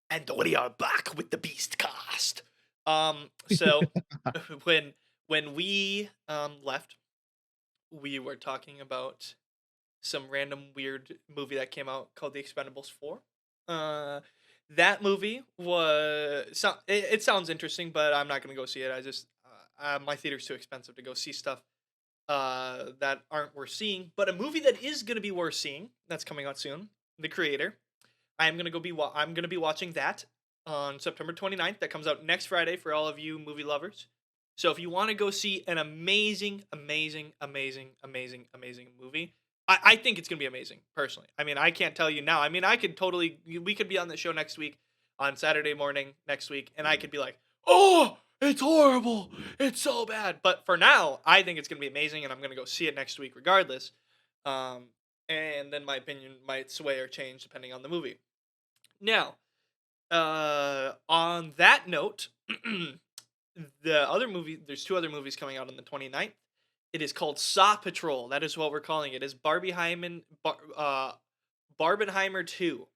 And we are back with the Beastcast. So when we left, we were talking about some random weird movie that came out called The Expendables 4. That movie it sounds interesting, but I'm not gonna go see it. I just my theater's too expensive to go see stuff that aren't worth seeing. But a movie that is gonna be worth seeing that's coming out soon. The Creator. I'm gonna be watching that on September 29th. That comes out next Friday for all of you movie lovers. So if you want to go see an amazing, amazing, amazing, amazing, amazing movie, I think it's gonna be amazing. Personally, I mean, I can't tell you now. I mean, we could be on the show next week on Saturday morning next week, and I could be like, oh, it's horrible, it's so bad. But for now, I think it's gonna be amazing, and I'm gonna go see it next week regardless. Um, and then my opinion might sway or change depending on the movie. Now, on that note, the other movie, there's two other movies coming out on the 29th. It is called Saw Patrol. That is what we're calling it. It's Barbenheimer 2.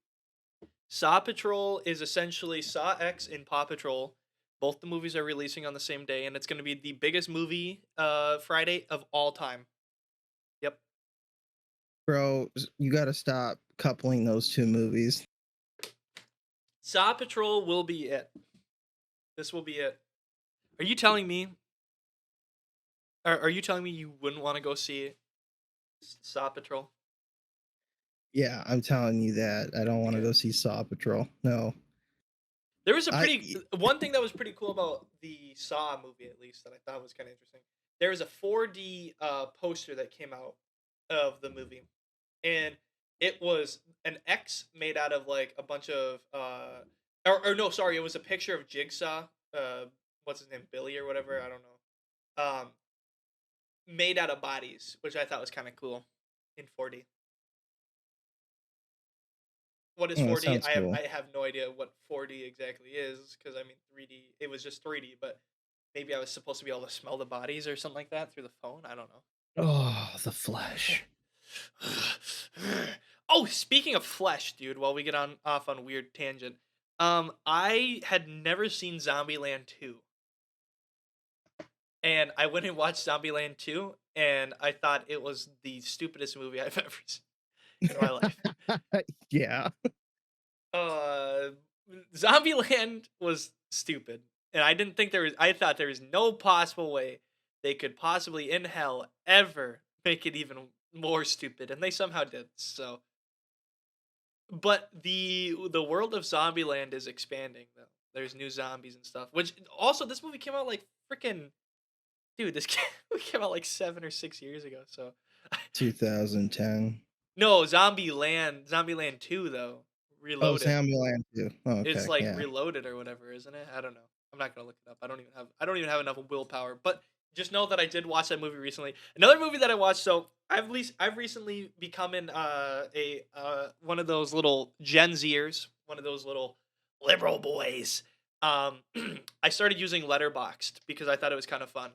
Saw Patrol is essentially Saw X and Paw Patrol. Both the movies are releasing on the same day, and it's going to be the biggest movie Friday of all time. Yep. Bro, you got to stop coupling those two movies. Saw Patrol will be it. This will be it. Are you telling me? Are you telling me you wouldn't want to go see Saw Patrol? Yeah, I'm telling you that. I don't want to Okay. go see Saw Patrol. No. There was I one thing that was pretty cool about the Saw movie, at least, that I thought was kind of interesting. There was a 4D poster that came out of the movie, and it was an X made out of like a bunch of or no, sorry, it was a picture of Jigsaw, what's his name, Billy or whatever, I don't know, made out of bodies, which I thought was kind of cool in 4D. What is oh, that 4D? sounds cool. I have no idea what 4D exactly is, because I mean 3D. It was just 3D, but maybe I was supposed to be able to smell the bodies or something like that through the phone. I don't know. Oh, the flesh. Oh, speaking of flesh, dude. While we get on off on weird tangent, I had never seen Zombieland 2, and I went and watched Zombieland 2, and I thought it was the stupidest movie I've ever seen in my life. Yeah. uh Zombieland was stupid, and I thought there was no possible way they could possibly in hell ever make it even more stupid, and they somehow did. So but the world of Zombieland is expanding though. There's new zombies and stuff. Which also this movie came out like freaking dude. This came out like 7 or 6 years ago. So 2010. no, Zombieland 2 though, Oh, Reloaded. Zombieland too. Oh, It's okay, like yeah. Reloaded or whatever, isn't it? I don't know. I'm not gonna look it up. I don't even have enough willpower. But just know that I did watch that movie recently. Another movie that I watched. So I've recently become in a one of those little Gen Zers, one of those little liberal boys. Um, I started using Letterboxd because I thought it was kind of fun.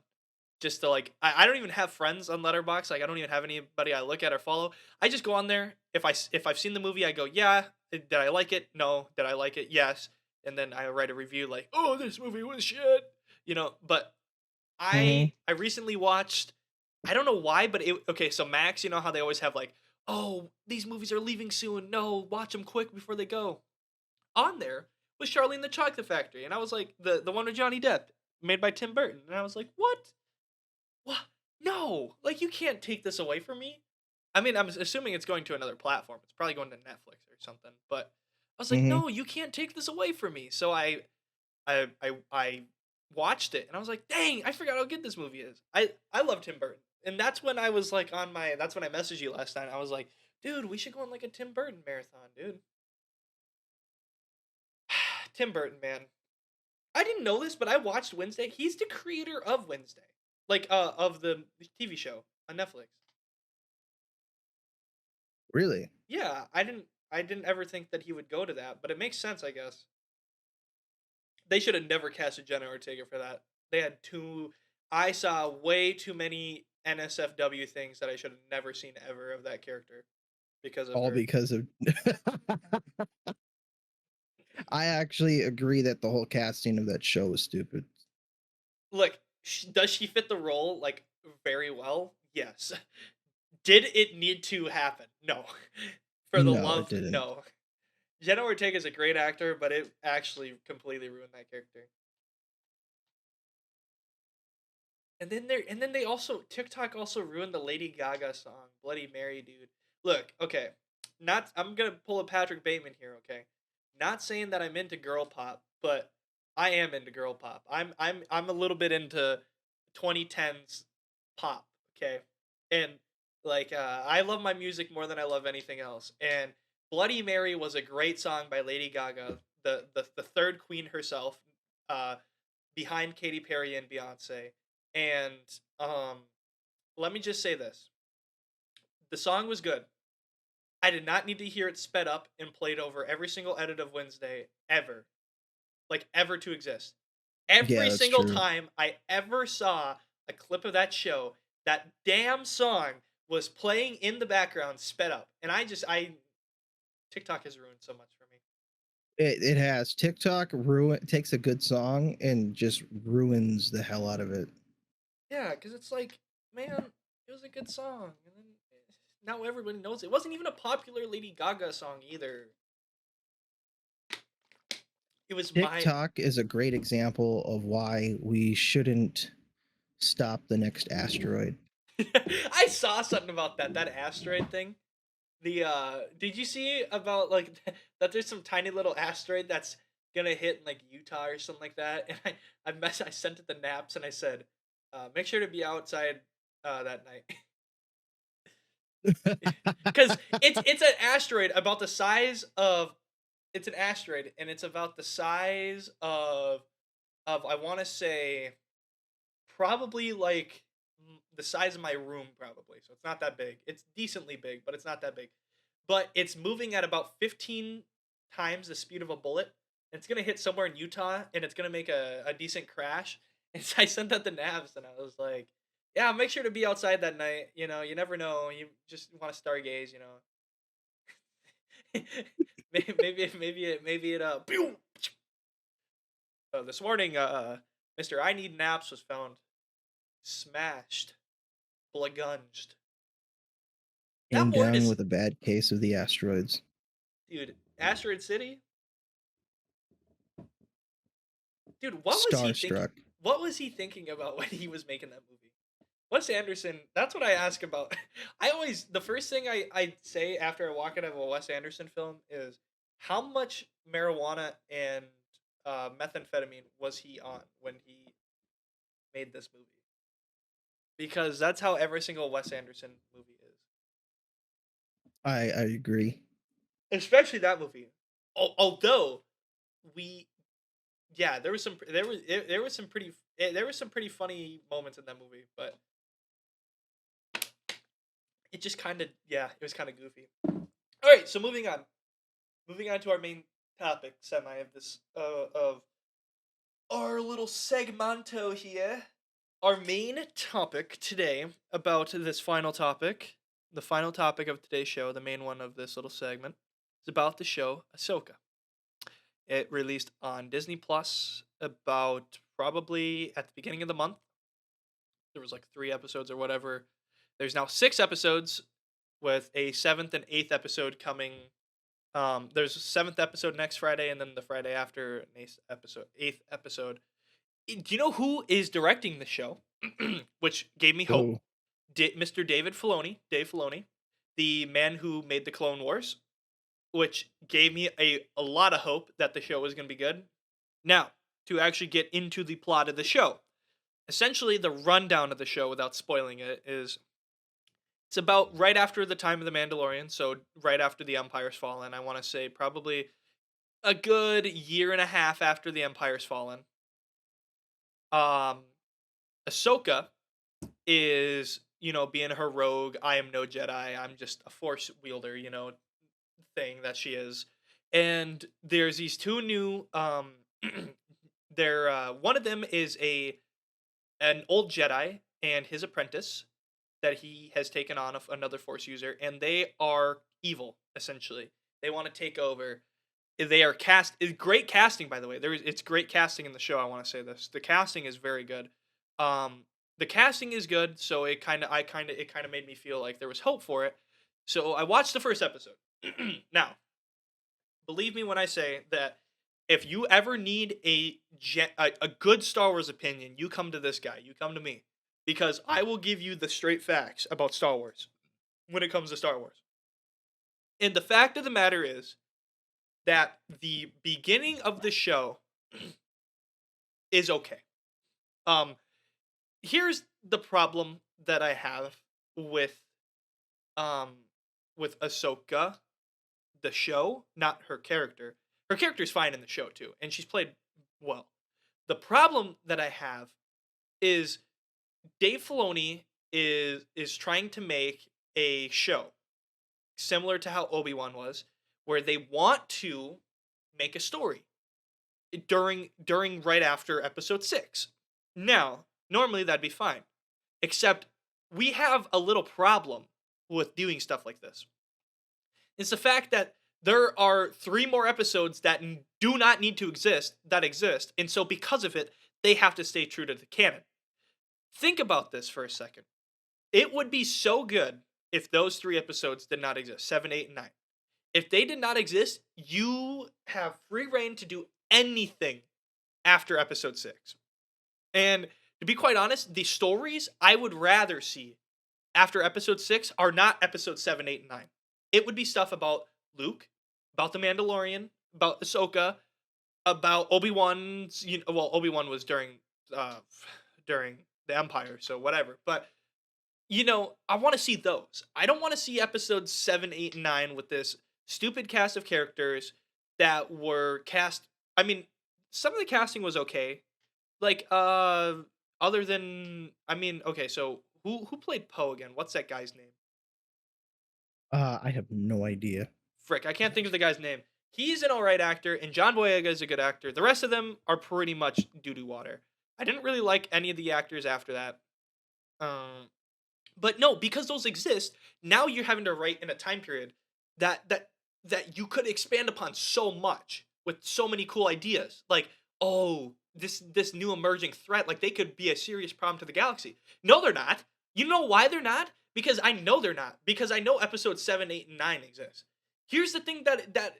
Just to like, I don't even have friends on Letterboxd. Like I don't even have anybody I look at or follow. I just go on there. If I've seen the movie, I go, yeah. Did I like it? No. Did I like it? Yes. And then I write a review like, oh, this movie was shit. But Mm-hmm. I recently watched. I don't know why, but okay. So Max, you know how they always have like, oh, these movies are leaving soon. No, watch them quick before they go. On there was Charlie and the Chocolate Factory, and I was like, the one with Johnny Depp, made by Tim Burton, and I was like, what? What? No, like you can't take this away from me. I mean, I'm assuming it's going to another platform. It's probably going to Netflix or something. But I was like, Mm-hmm. no, you can't take this away from me. So I watched it and I was like, dang, I forgot how good this movie is. I love Tim Burton, and that's when I was like on my. That's when I messaged you last night. I was like, dude, we should go on like a Tim Burton marathon, dude. Tim Burton, man. I didn't know this, but I watched Wednesday. He's the creator of Wednesday, like of the TV show on Netflix. Really? Yeah, I didn't ever think that he would go to that, but it makes sense, I guess. They should have never casted Jenna Ortega for that. They had too I saw way too many NSFW things that I should have never seen ever of that character because of All her. because of. I actually agree that the whole casting of that show was stupid. Look, does she fit the role like very well? Yes. Did it need to happen? No. For the No, it love, didn't. no. Jenna Ortega is a great actor, but it actually completely ruined that character. And then they also TikTok also ruined the Lady Gaga song Bloody Mary, dude. Look, okay. Not I'm going to pull a Patrick Bateman here, okay? Not saying that I'm into girl pop, but I am into girl pop. I'm a little bit into 2010s pop, okay? And like I love my music more than I love anything else. And Bloody Mary was a great song by Lady Gaga, the third queen herself, uh behind Katy Perry and Beyonce. And um, let me just say this: the song was good. I did not need to hear it sped up and played over every single edit of Wednesday ever, like ever to exist. Yeah, Every that's single true. time I ever saw a clip of that show, that damn song was playing in the background, sped up, and I TikTok has ruined so much for me. It has. TikTok takes a good song and just ruins the hell out of it. Yeah, because it's like, man, it was a good song, and then now everybody knows it. It wasn't even a popular Lady Gaga song either. It was my. TikTok is a great example of why we shouldn't stop the next asteroid. I saw something about that asteroid thing. Did you see about like that? There's some tiny little asteroid that's gonna hit in like Utah or something like that, and I sent it the naps and I said, make sure to be outside that night. Because it's an asteroid about the size of it's an asteroid and it's about the size of I want to say probably like the size of my room probably. So it's not that big. It's decently big, but it's not that big. But it's moving at about 15 times the speed of a bullet. And it's gonna hit somewhere in Utah and it's gonna make a decent crash. And so I sent that to Navs and I was like, yeah, make sure to be outside that night. You never know. You just want to stargaze. Maybe it pew! This morning Mr. I Need Naps was found smashed, blagunged. That Came word down is with a bad case of the asteroids. dude, Asteroid City? Dude, what was he thinking? Starstruck. What was he thinking about when he was making that movie? Wes Anderson, that's what I ask about. The first thing I say after I walk out of a Wes Anderson film is how much marijuana and methamphetamine was he on when he made this movie? Because that's how every single Wes Anderson movie is. I agree. Especially that movie. Although we yeah, there was some pretty funny moments in that movie, but it just kind of it was kind of goofy. All right, so moving on to our main topic semi of this of our little segmento here. Our main topic today about this final topic, the final topic of today's show, the main one of this little segment, is about the show Ahsoka. It released on Disney Plus about probably at the beginning of the month. There was like 3 episodes or whatever. There's now 6 episodes with a 7th and 8th episode coming. There's a 7th episode next Friday, and then the Friday after an 8th episode. Do you know who is directing the show? Which gave me hope. Oh, Mr. Dave Filoni, the man who made the Clone Wars, which gave me a lot of hope that the show was going to be good. Now, to actually get into the plot of the show. Essentially, the rundown of the show, without spoiling it, is it's about right after the time of the Mandalorian, so right after the Empire's fallen. I want to say probably a good year and a half after the Empire's fallen. Ahsoka is, being her rogue, I am no Jedi, I'm just a Force wielder, thing that she is. And there's these 2 new, one of them is an old Jedi and his apprentice that he has taken on another Force user, and they are evil, essentially. They want to take over. They are great casting, by the way. It's great casting in the show. I want to say this. The casting is very good. The casting is good, so it kind of made me feel like there was hope for it. So I watched the first episode. Now, believe me when I say that if you ever need a good Star Wars opinion, you come to this guy. You come to me, because I will give you the straight facts about Star Wars when it comes to Star Wars. And the fact of the matter is that the beginning of the show is okay. Here's the problem that I have with Ahsoka, the show, not her character. Her character's fine in the show too, and she's played well. The problem that I have is Dave Filoni is trying to make a show similar to how Obi-Wan was, where they want to make a story during right after episode 6. Now, normally that'd be fine. Except we have a little problem with doing stuff like this. It's the fact that there are 3 more episodes that do not need to exist, and so because of it, they have to stay true to the canon. Think about this for a second. It would be so good if those 3 episodes did not exist, 7, 8, and 9. If they did not exist, you have free reign to do anything after episode 6. And to be quite honest, the stories I would rather see after episode 6 are not episode 7, 8, and 9. It would be stuff about Luke, about the Mandalorian, about Ahsoka, about Obi-Wan's, Obi-Wan was during the Empire, so whatever. But I want to see those. I don't want to see episodes 7, 8, and 9 with this stupid cast of characters that were cast. I mean, some of the casting was okay. Like, other than, okay, so who played Poe again? What's that guy's name? I have no idea. Frick, I can't think of the guy's name. He's an alright actor, and John Boyega is a good actor. The rest of them are pretty much doo-doo water. I didn't really like any of the actors after that. But no, because those exist, now you're having to write in a time period that you could expand upon so much with so many cool ideas. Like, oh, this new emerging threat, like they could be a serious problem to the galaxy. No, they're not. You know why they're not? Because I know they're not. Because I know episodes 7, 8, and 9 exist. Here's the thing that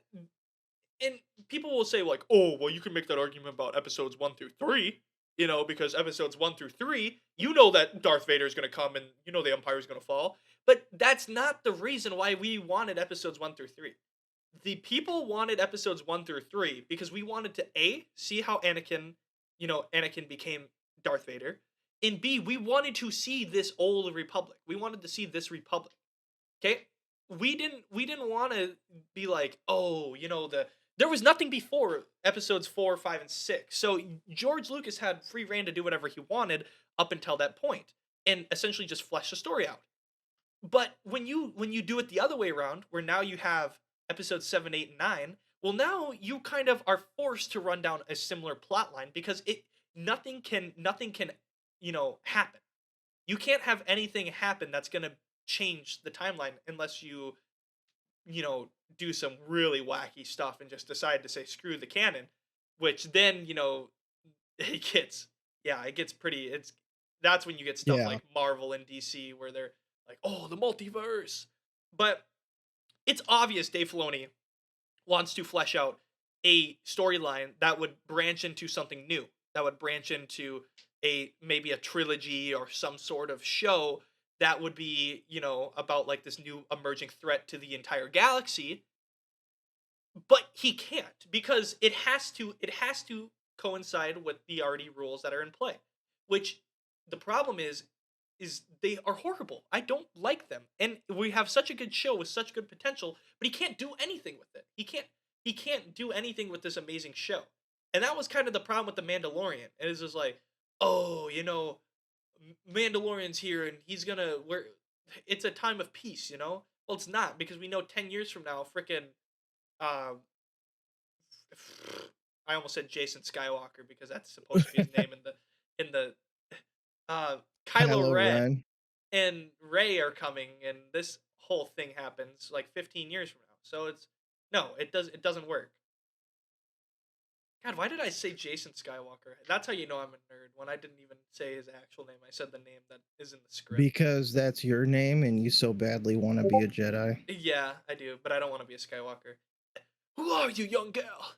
and people will say, like, oh, well, you can make that argument about episodes 1 through 3. because episodes 1 through 3, you know that Darth Vader is going to come and you know the Empire is going to fall. But that's not the reason why we wanted episodes 1 through 3. The people wanted episodes 1 through 3 because we wanted to A, see how Anakin became Darth Vader, and B, we wanted to see this old republic. We wanted to see this republic. Okay? We didn't want to be like, "Oh, there was nothing before episodes 4, 5, and 6." So George Lucas had free reign to do whatever he wanted up until that point and essentially just flesh the story out. But when you do it the other way around, where now you have episodes 7, 8, and 9, well now you kind of are forced to run down a similar plot line because nothing can happen. You can't have anything happen that's going to change the timeline unless you do some really wacky stuff and just decide to say screw the canon, which then, it gets it gets pretty it's that's when you get stuff Yeah. like Marvel and DC where they're like, "Oh, the multiverse." But it's obvious Dave Filoni wants to flesh out a storyline that would branch into something new, that would branch into maybe a trilogy or some sort of show that would be, about like this new emerging threat to the entire galaxy. But he can't because it has to coincide with the already rules that are in play. Which the problem is they are horrible. I don't like them. And we have such a good show with such good potential, but he can't do anything with it. He can't do anything with this amazing show. And that was kind of the problem with the Mandalorian. It is just like, "Oh, Mandalorian's here and he's gonna we're it's a time of peace. Well, it's not because we know 10 years from now, freaking uh, I almost said Jason Skywalker because that's supposed to be his name in the uh Kylo Kylo Ren Ren. and Rey are coming and this whole thing happens like 15 years from now. So it's no, it doesn't work. God, why did I say Jason Skywalker? That's how you know I'm a nerd when I didn't even say his actual name. I said the name that is in the script. Because that's your name and you so badly want to be a Jedi. Yeah, I do, but I don't want to be a Skywalker. Who are you, young girl?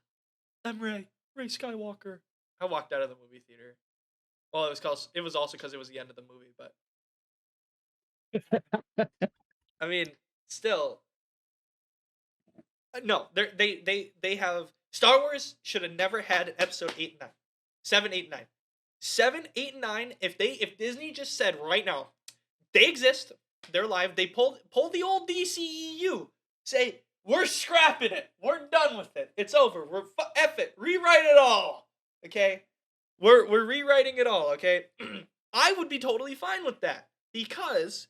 I'm Rey Skywalker. I walked out of the movie theater. Well, it was also because it was the end of the movie, but I mean, still, no. They have Star Wars should have never had episode 8 and 9, 7, 8, and 9, 7, 8, and 9. If Disney just said right now they exist, they're live. They pull the old DCEU, say we're scrapping it, we're done with it, it's over. We're F it, rewrite it all. Okay, we're rewriting it all. Okay, I would be totally fine with that because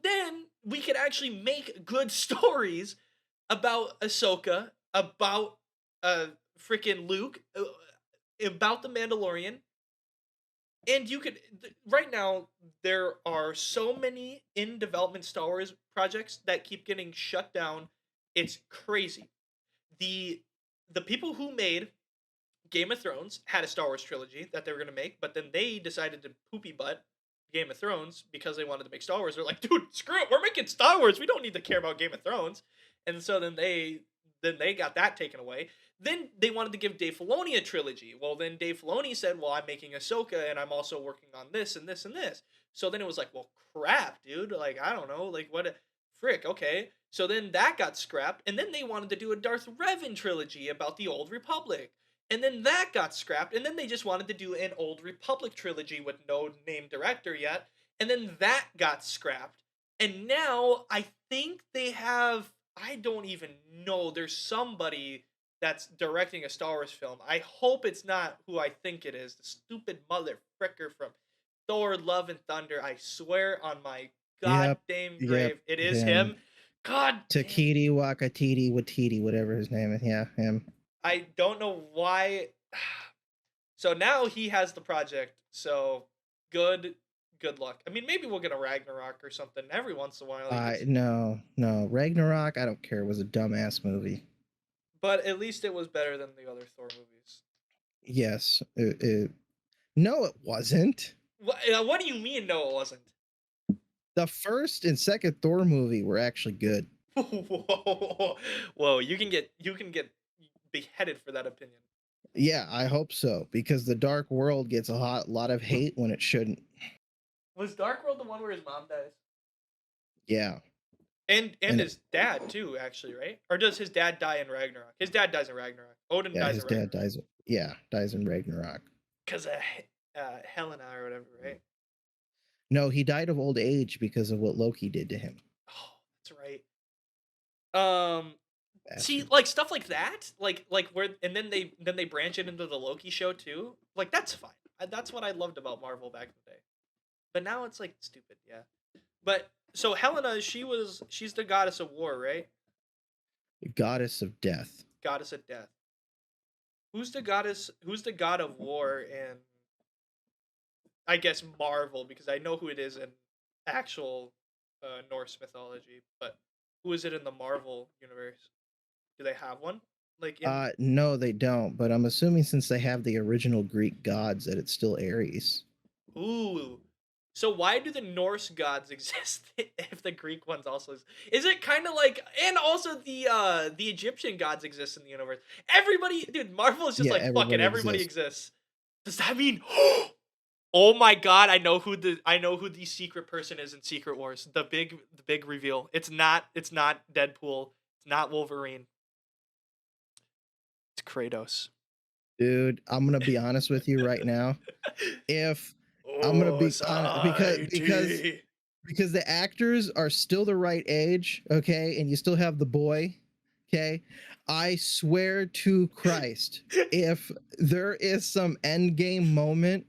then we could actually make good stories about Ahsoka, about freaking Luke, about the Mandalorian, and you could right now there are so many in development Star Wars projects that keep getting shut down. It's crazy. The the people who made Game of Thrones had a Star Wars trilogy that they were gonna make, but then they decided to poopy butt Game of Thrones because they wanted to make Star Wars. They're like, "Dude, screw it, we're making Star Wars. We don't need to care about Game of Thrones." And so then they got that taken away. Then they wanted to give Dave Filoni a trilogy. Well, then Dave Filoni said, "Well, I'm making Ahsoka, and I'm also working on this and this and this." So then it was like, "Well, crap, dude. Like, I don't know. Like, what? Frick. Okay." So then that got scrapped, and then they wanted to do a Darth Revan trilogy about the Old Republic. And then that got scrapped, and then they just wanted to do an Old Republic trilogy with no named director yet, and then that got scrapped. And now I think they have I don't even know. There's somebody that's directing a Star Wars film. I hope it's not who I think it is. The stupid mother fricker from Thor Love and Thunder. I swear on my Yep. goddamn Yep. grave, it is him. Him. God damn. Takiti Wakatiti Watiti, whatever his name is. Yeah, him. I don't know why. So now he has the project. So good luck. I mean, maybe we'll get a Ragnarok or something every once in a while. No. Ragnarok, I don't care. It was a dumbass movie. But at least it was better than the other Thor movies. Yes. No, it wasn't. What do you mean? No, it wasn't. The first and second Thor movie were actually good. Whoa, whoa! You can get beheaded for that opinion. Yeah, I hope so, because the Dark World gets a lot of hate when it shouldn't. Was Dark World the one where his mom dies? Yeah. And And his dad too, actually, right? Or does his dad die in Ragnarok? His dad dies in Ragnarok. Odin yeah, dies his in dad Ragnarok dies. Yeah, dies in Ragnarok. because of Helena or whatever, right? No, he died of old age because of what Loki did to him. Oh, that's right. See, Bastard. like stuff like that, like where, and then they branch it into the Loki show too. Like that's fine. That's what I loved about Marvel back in the day. But now it's like stupid, yeah. But so Helena, she's the goddess of war, right? Goddess of death. Goddess of death. Who's the goddess? Who's the god of war in, I guess, Marvel? Because I know who it is in actual Norse mythology, but who is it in the Marvel universe? Do they have one? Like in No, they don't, but I'm assuming since they have the original Greek gods that it's still Ares. ooh. So why do the Norse gods exist if the Greek ones also is it kind of like, and also the Egyptian gods exist in the universe. Everybody, dude, Marvel is just Yeah, like fuck it, everybody everybody exists. exists. Does that mean oh my god, I know who the secret person is in Secret Wars. The big reveal. It's not Deadpool. It's not Wolverine. It's Kratos. Dude, I'm gonna be honest with you right now. If I'm gonna Oh, be honest, Society. because the actors are still the right age, okay, and you still have the boy, okay. I swear to Christ, if there is some end game moment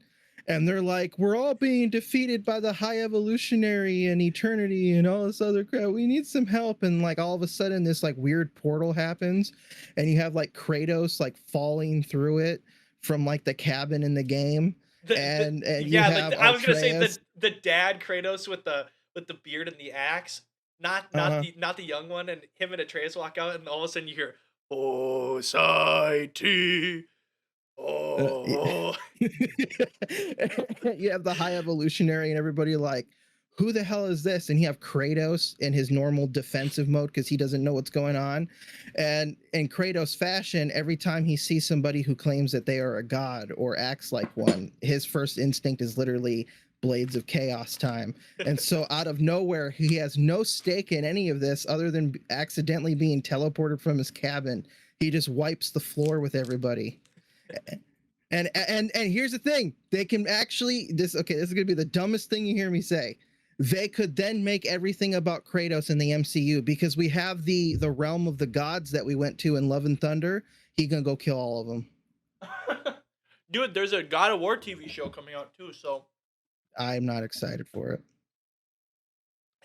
and they're like, we're all being defeated by the high evolutionary and eternity and all this other crap, we need some help, and like all of a sudden this like weird portal happens and you have like Kratos like falling through it from like the cabin in the game, and you Yeah, like have I was gonna say Atreus. the dad Kratos with the beard and the axe, Uh, not the young one, and him and Atreus walk out, and all of a sudden you hear oh Society. yeah. Oh. You have the high evolutionary and everybody like, who the hell is this? And you have Kratos in his normal defensive mode because he doesn't know what's going on. And in Kratos fashion, every time he sees somebody who claims that they are a god or acts like one, his first instinct is literally blades of chaos time. And so out of nowhere, he has no stake in any of this other than accidentally being teleported from his cabin. He just wipes the floor with everybody. And here's the thing, they can actually, this is gonna be the dumbest thing you hear me say. They could then make everything about Kratos in the MCU because we have the realm of the gods that we went to in Love and Thunder. He gonna go kill all of them. Dude, there's a God of War TV show coming out too, so I'm not excited for it.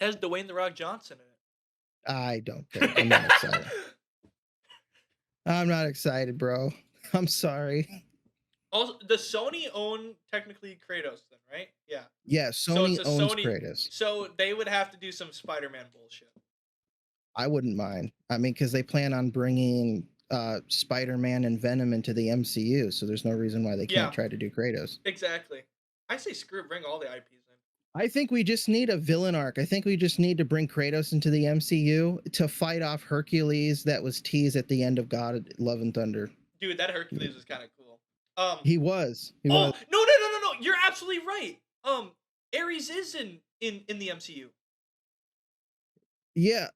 it has Dwayne the Rock Johnson in I don't care. it. I'm not excited. I'm not excited, bro. I'm sorry. Also, does Sony own technically Kratos then, right? Yeah. Yeah, So Sony it's a owns Sony. Kratos. So they would have to do some Spider-Man bullshit. I wouldn't mind. I mean, because they plan on bringing Spider-Man and Venom into the MCU, so there's no reason why they can't Yeah. try to do Kratos. Exactly. I say screw it, bring all the IPs in. I think we just need a villain arc. I think we just need to bring Kratos into the MCU to fight off Hercules that was teased at the end of God Love and Thunder. Dude, that Hercules was kind of cool. He was. He Oh was. no! You're absolutely right. Ares is in the MCU. Yeah.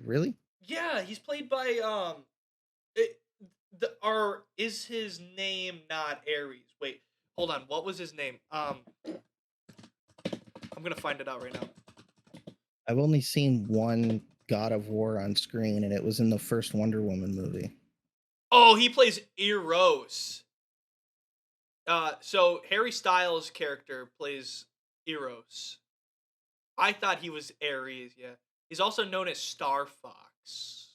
Really? Yeah, he's played by is his name not Ares? Wait, hold on. What was his name? I'm gonna find it out right now. I've only seen one God of War on screen, and it was in the first Wonder Woman movie. Oh, he plays Eros. So Harry Styles' character plays Eros. I thought he was Ares. Yeah, he's also known as Star Fox.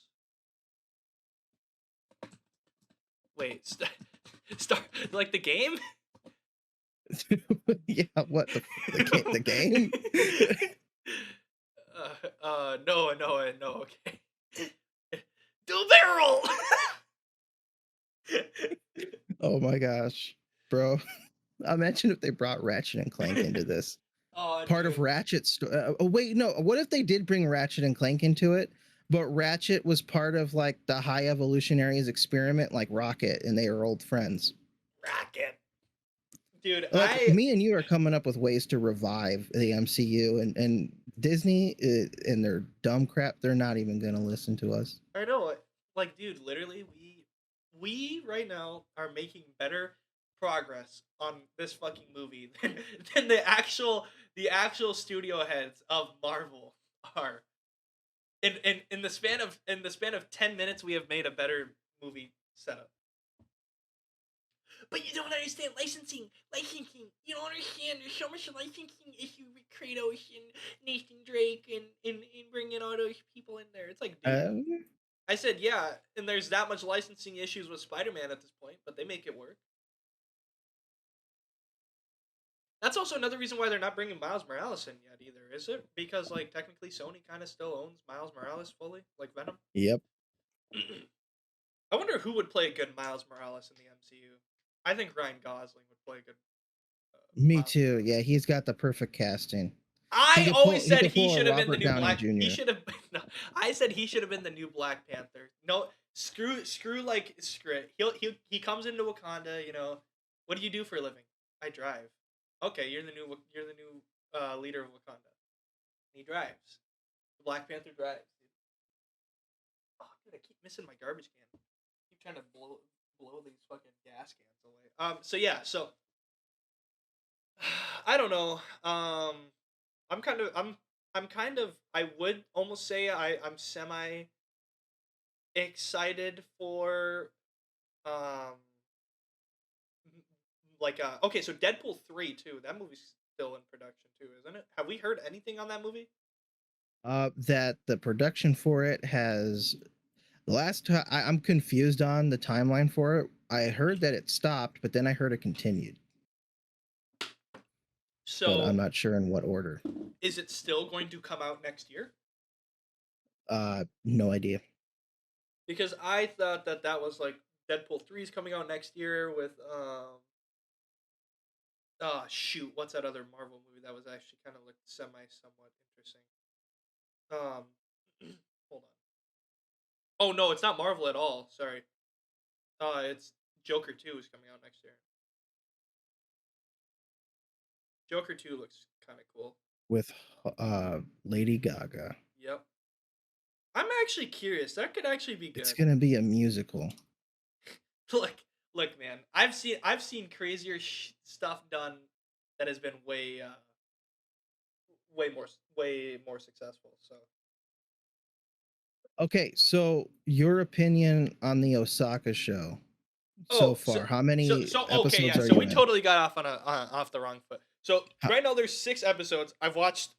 Wait, Star like the game? Yeah. What the game? No. Okay. Dual barrel. Oh my gosh, bro. Imagine if they brought Ratchet and Clank into this. Oh, Part dude. of Ratchet's. Oh wait, no. What if they did bring Ratchet and Clank into it, But Ratchet was part of like the High Evolutionaries experiment, like Rocket, and they were old friends. Rocket. Dude, Like me and you are coming up with ways to revive the MCU, and Disney and their dumb crap, they're not even gonna listen to us. I know, like, dude, literally, we right now are making better progress on this fucking movie than the actual studio heads of Marvel are. In the span of 10 minutes, we have made a better movie setup. But you don't understand licensing. Licensing. You don't understand. There's so much licensing issue with Kratos and Nathan Drake and bringing all those people in there. It's like, dude. I said, yeah, and there's that much licensing issues with Spider-Man at this point, but they make it work. That's also another reason why they're not bringing Miles Morales in yet either, is it? Because, like, technically Sony kind of still owns Miles Morales fully, like Venom. Yep. I wonder who would play a good Miles Morales in the MCU. I think Ryan Gosling would play a good. Me Miles too. Morales. Yeah, he's got the perfect casting. I always said he should should have been the new Downey Black. Jr. He should have. No, I said he should have been the new Black Panther. No, screw it. He comes into Wakanda. You know, what do you do for a living? I drive. Okay, you're the new leader of Wakanda. He drives. The Black Panther drives. Dude. Oh, dude, I keep missing my garbage can. I keep trying to blow these fucking gas cans away. So yeah, so I don't know. I'm kind of I would almost say I'm semi excited for um okay, so Deadpool 3 too. That movie's still in production too, isn't it? Have we heard anything on that movie? That the production for it has the last time I'm confused on the timeline for it. I heard that it stopped, but then I heard it continued. So but I'm not sure in what order. Is it still going to come out next year? No idea. Because I thought that was like Deadpool 3 is coming out next year with shoot, what's that other Marvel movie that was actually kind of like somewhat interesting? Hold on. Oh no, it's not Marvel at all. Sorry. It's Joker 2 is coming out next year. Joker 2 looks kind of cool. With Lady Gaga. Yep. I'm actually curious. That could actually be good. It's gonna be a musical. Look, man. I've seen crazier stuff done that has been way more successful. So. Okay, so your opinion on the Osaka show so far? How many episodes okay, yeah. are So you we in? totally got off on off the wrong foot. So right now there's 6 episodes. I've watched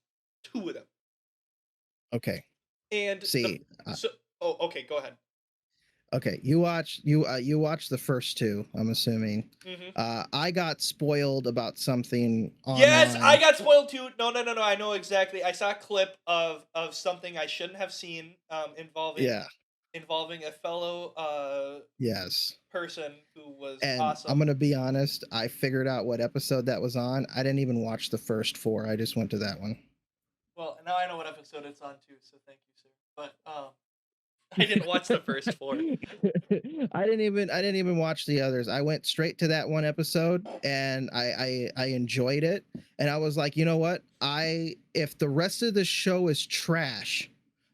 2 of them. Okay. And see, okay, go ahead. Okay, you watched the first 2. I'm assuming. Mm-hmm. I got spoiled about something. Yes, online. I got spoiled too. No. I know exactly. I saw a clip of something I shouldn't have seen. Involving a fellow yes person who was and awesome. I'm gonna be honest. I figured out what episode that was on. I didn't even watch the first 4. I just went to that one. Well, now I know what episode it's on too. So thank you, sir. But I didn't watch the first 4. I didn't even watch the others. I went straight to that one episode and I enjoyed it. And I was like, you know what? If the rest of the show is trash,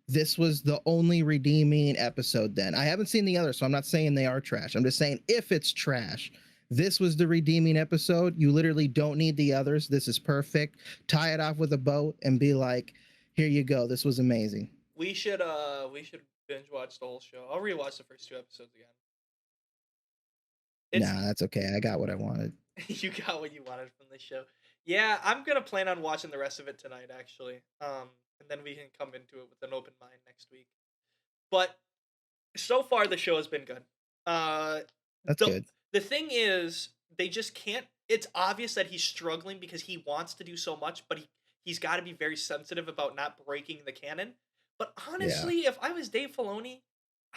this was the only redeeming episode then. I haven't seen the others, so I'm not saying they are trash. I'm just saying if it's trash, this was the redeeming episode. You literally don't need the others. This is perfect. Tie it off with a bow and be like, here you go. This was amazing. We should binge watch the whole show. I'll rewatch the first 2 episodes again. Nah, that's okay. I got what I wanted. You got what you wanted from the show. Yeah, I'm gonna plan on watching the rest of it tonight, actually. And then we can come into it with an open mind next week. But so far, the show has been good. That's good. The thing is, they just can't. It's obvious that he's struggling because he wants to do so much, but he's got to be very sensitive about not breaking the canon. But honestly, if I was Dave Filoni,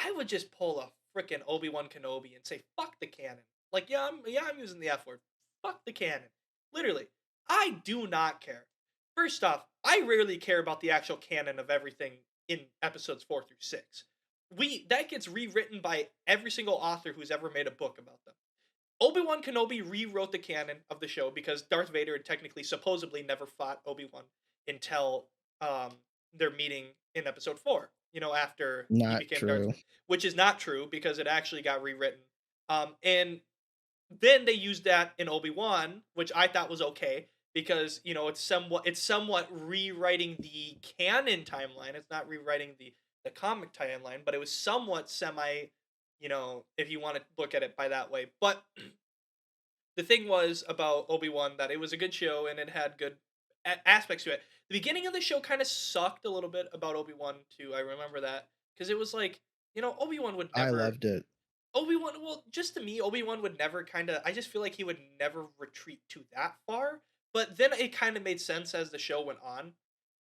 I would just pull a frickin' Obi-Wan Kenobi and say, fuck the canon. Like, I'm using the F word. Fuck the canon. Literally. I do not care. First off, I rarely care about the actual canon of everything in episodes 4 through 6. That gets rewritten by every single author who's ever made a book about them. Obi-Wan Kenobi rewrote the canon of the show because Darth Vader had technically supposedly never fought Obi-Wan until um, their meeting in episode 4, after he Not became Darth true. Vader, which is not true because it actually got rewritten. And then they used that in Obi-Wan, which I thought was okay because, it's somewhat rewriting the canon timeline. It's not rewriting the comic timeline, but it was somewhat semi, if you want to look at it by that way. But the thing was about Obi-Wan that it was a good show and it had good aspects to it. The beginning of the show kind of sucked a little bit about Obi-Wan too. I remember that because it was like, Obi-Wan would I never loved it. Obi-Wan, well, just to me, Obi-Wan would never I just feel like he would never retreat to that far. But then it kind of made sense as the show went on.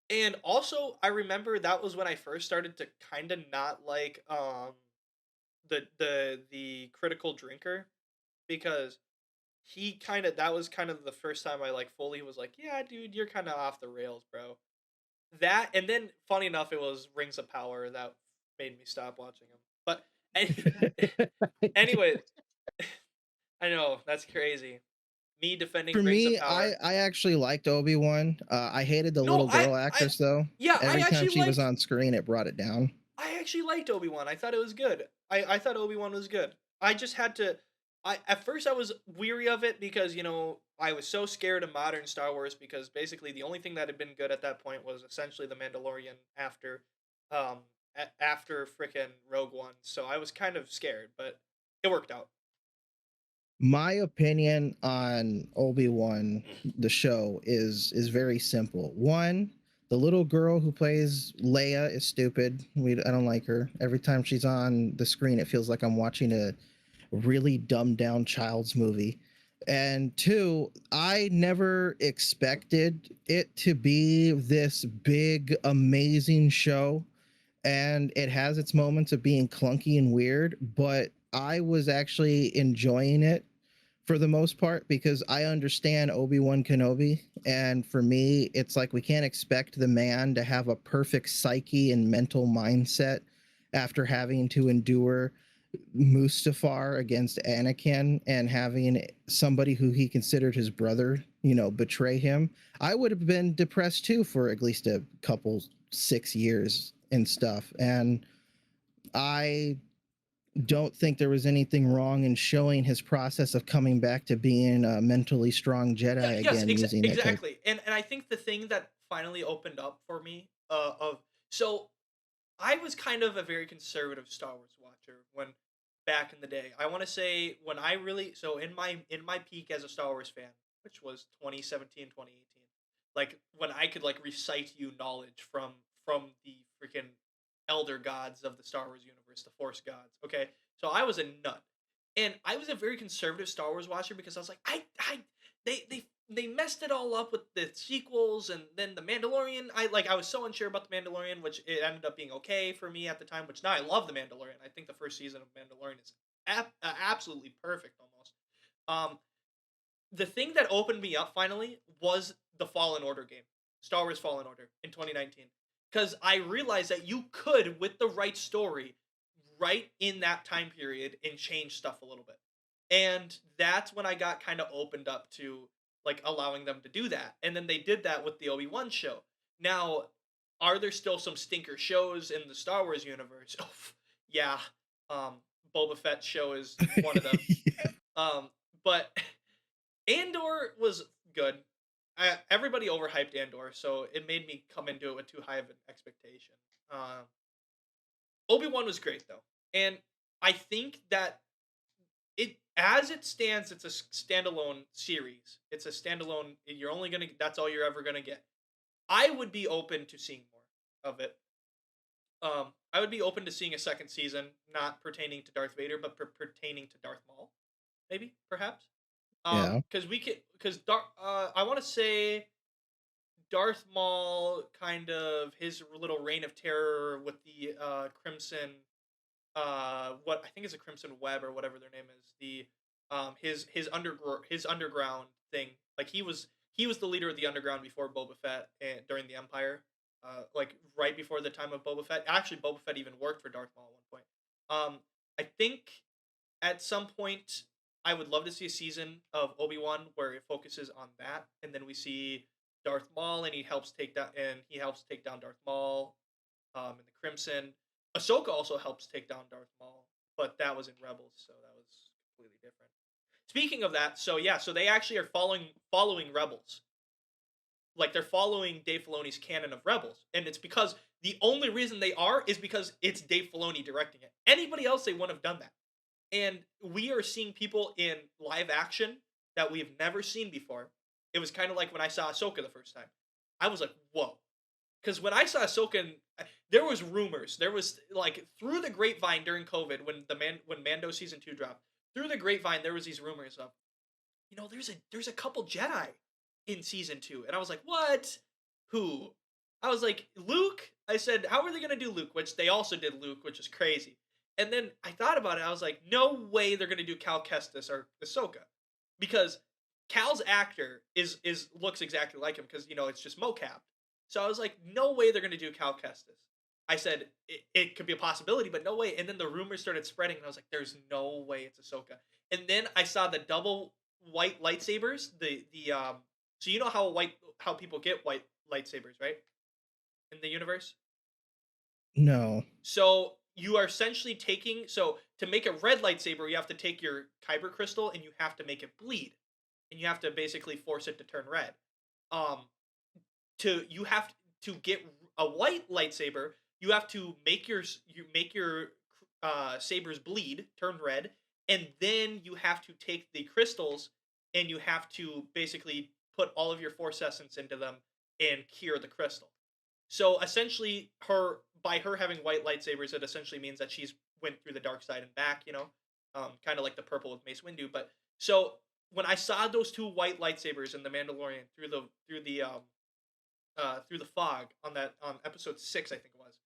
And also, I remember that was when I first started to kind of not like the critical drinker because that was kind of the first time I like fully was like, yeah, dude, you're kind of off the rails, bro. That and then funny enough, it was Rings of Power that made me stop watching him. But anyway, I know that's crazy. Me defending For Rings of me, I Power. I actually liked Obi-Wan. I hated the No, little girl actress though. yeah, Every time she was on screen, it brought it down. I actually liked Obi Wan. I thought it was good. I thought Obi Wan was good. I just had to. At first I was weary of it because I was so scared of modern Star Wars because basically the only thing that had been good at that point was essentially the Mandalorian um, after frickin' Rogue One. So I was kind of scared, but it worked out. My opinion on Obi-Wan the show is very simple. One, the little girl who plays Leia is stupid. I don't like her. Every time she's on the screen, it feels like I'm watching a really dumbed down child's movie. And two, I never expected it to be this big, amazing show. And it has its moments of being clunky and weird, but I was actually enjoying it for the most part because I understand Obi-Wan Kenobi. And for me, it's like we can't expect the man to have a perfect psyche and mental mindset after having to endure Mustafar against Anakin and having somebody who he considered his brother, betray him. I would have been depressed too for at least a couple 6 years and stuff. And I don't think there was anything wrong in showing his process of coming back to being a mentally strong Yeah, Jedi yes, again using that type. exactly. And I think the thing that finally opened up for me of so I was kind of a very conservative Star Wars watcher when back in the day. I want to say when I really in my peak as a Star Wars fan, which was 2017, 2018. Like when I could like recite you knowledge from the freaking elder gods of the Star Wars universe, the Force gods. Okay? So I was a nut. And I was a very conservative Star Wars watcher because I was like, they messed it all up with the sequels and then the Mandalorian. I was so unsure about the Mandalorian, which it ended up being okay for me at the time. Which now I love the Mandalorian. I think the first season of Mandalorian is absolutely perfect almost. Um, the thing that opened me up finally was the Fallen Order game, Star Wars Fallen Order in 2019, because I realized that you could, with the right story, right in that time period and change stuff a little bit. And that's when I got kind of opened up to like allowing them to do that. And then they did that with the Obi-Wan show. Now, are there still some stinker shows in the Star Wars universe? Oh, yeah. Um Boba Fett show is one of them. Um but Andor was good. Everybody overhyped Andor, so it made me come into it with too high of an expectation. Um Obi-Wan was great though. And I think that as it stands, it's a standalone series. It's a standalone. You're only gonna. That's all you're ever gonna get. I would be open to seeing more of it. I would be open to seeing a second season, not pertaining to Darth Vader, but pertaining to Darth Maul, maybe, perhaps. Yeah. I want to say Darth Maul, kind of his little reign of terror with the Crimson what I think is a Crimson Web or whatever their name is. The his underground thing. Like he was the leader of the underground before Boba Fett during the Empire. like right before the time of Boba Fett. Actually, Boba Fett even worked for Darth Maul at one point. I think at some point I would love to see a season of Obi-Wan where it focuses on that, and then we see Darth Maul, and he helps take down Darth Maul, in the Crimson. Ahsoka also helps take down Darth Maul, but that was in Rebels, so that was completely different. Speaking of that, so yeah, so they actually are following Rebels. Like they're following Dave Filoni's canon of Rebels, and it's because the only reason they are is because it's Dave Filoni directing it. Anybody else, they wouldn't have done that. And we are seeing people in live action that we've never seen before. It was kind of like when I saw Ahsoka the first time. I was like, whoa. Because when I saw Ahsoka, there was rumors. There was like through the grapevine during COVID when Mando season 2 dropped. Through the grapevine, there was these rumors of, there's a couple Jedi in season 2, and I was like, what? Who? I was like, Luke. I said, how are they gonna do Luke? Which they also did Luke, which is crazy. And then I thought about it. I was like, no way they're gonna do Cal Kestis or Ahsoka, because Cal's actor is looks exactly like him because it's just mocap. So I was like, no way they're gonna do Cal Kestis. I said it could be a possibility, but no way. And then the rumors started spreading, and I was like, there's no way it's Ahsoka. And then I saw the double white lightsabers. So you know how people get white lightsabers, right? In the universe. No. So you are essentially to make a red lightsaber, you have to take your kyber crystal and you have to make it bleed, and you have to basically force it to turn red. You have to get a white lightsaber, you have to make your sabers bleed, turn red, and then you have to take the crystals and you have to basically put all of your force essence into them and cure the crystal. So essentially, by her having white lightsabers, it essentially means that she's went through the dark side and back. Kind of like the purple with Mace Windu. But so when I saw those two white lightsabers in the Mandalorian through the fog on episode 6, I think it was,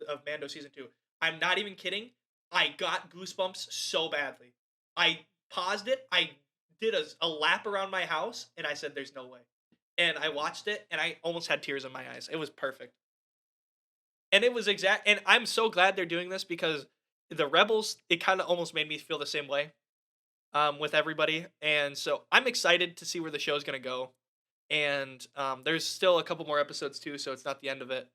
of Mando season 2, I'm not even kidding. I got goosebumps so badly. I paused it. I did a lap around my house, and I said, "There's no way." And I watched it, and I almost had tears in my eyes. It was perfect, and it was exact. And I'm so glad they're doing this because the Rebels, it kind of almost made me feel the same way, with everybody, and so I'm excited to see where the show's gonna go. And there's still a couple more episodes too, so it's not the end of it.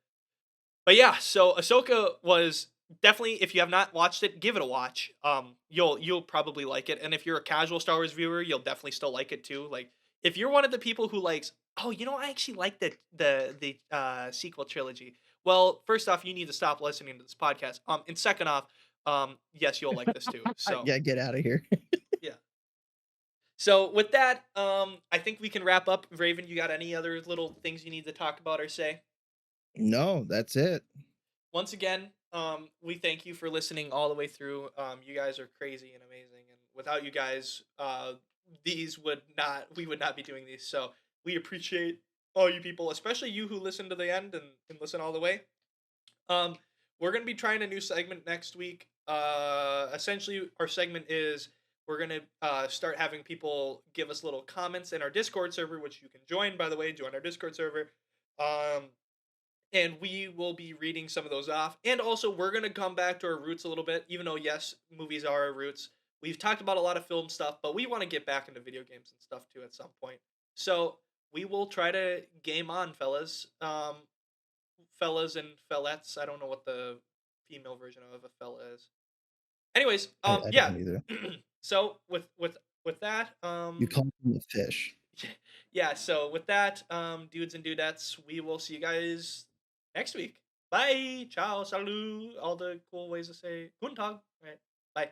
But yeah, so Ahsoka was definitely, if you have not watched it, give it a watch. You'll probably like it, and if you're a casual Star Wars viewer, you'll definitely still like it too. Like if you're one of the people who likes, oh, I actually like the sequel trilogy. Well, first off, you need to stop listening to this podcast. And second off, yes, you'll like this too. So Yeah, get out of here. yeah. So with that, I think we can wrap up. Raven, you got any other little things you need to talk about or say? No, that's it. Once again, we thank you for listening all the way through. You guys are crazy and amazing, and without you guys, we would not be doing these. So we appreciate all you people, especially you who listen to the end and listen all the way. We're gonna be trying a new segment next week. Essentially, our segment is we're gonna start having people give us little comments in our Discord server, which you can join. By the way, join our Discord server. And we will be reading some of those off. And also, we're going to come back to our roots a little bit, even though, yes, movies are our roots. We've talked about a lot of film stuff, but we want to get back into video games and stuff, too, at some point. So, we will try to game on, fellas. Fellas and fellettes. I don't know what the female version of a fella is. Anyways, I yeah. don't either. So, with that, You call them the fish. yeah, so with that, dudes and dudettes, we will see you guys next week. Bye. Ciao. Salut. All the cool ways to say Guten Tag. All right. Bye.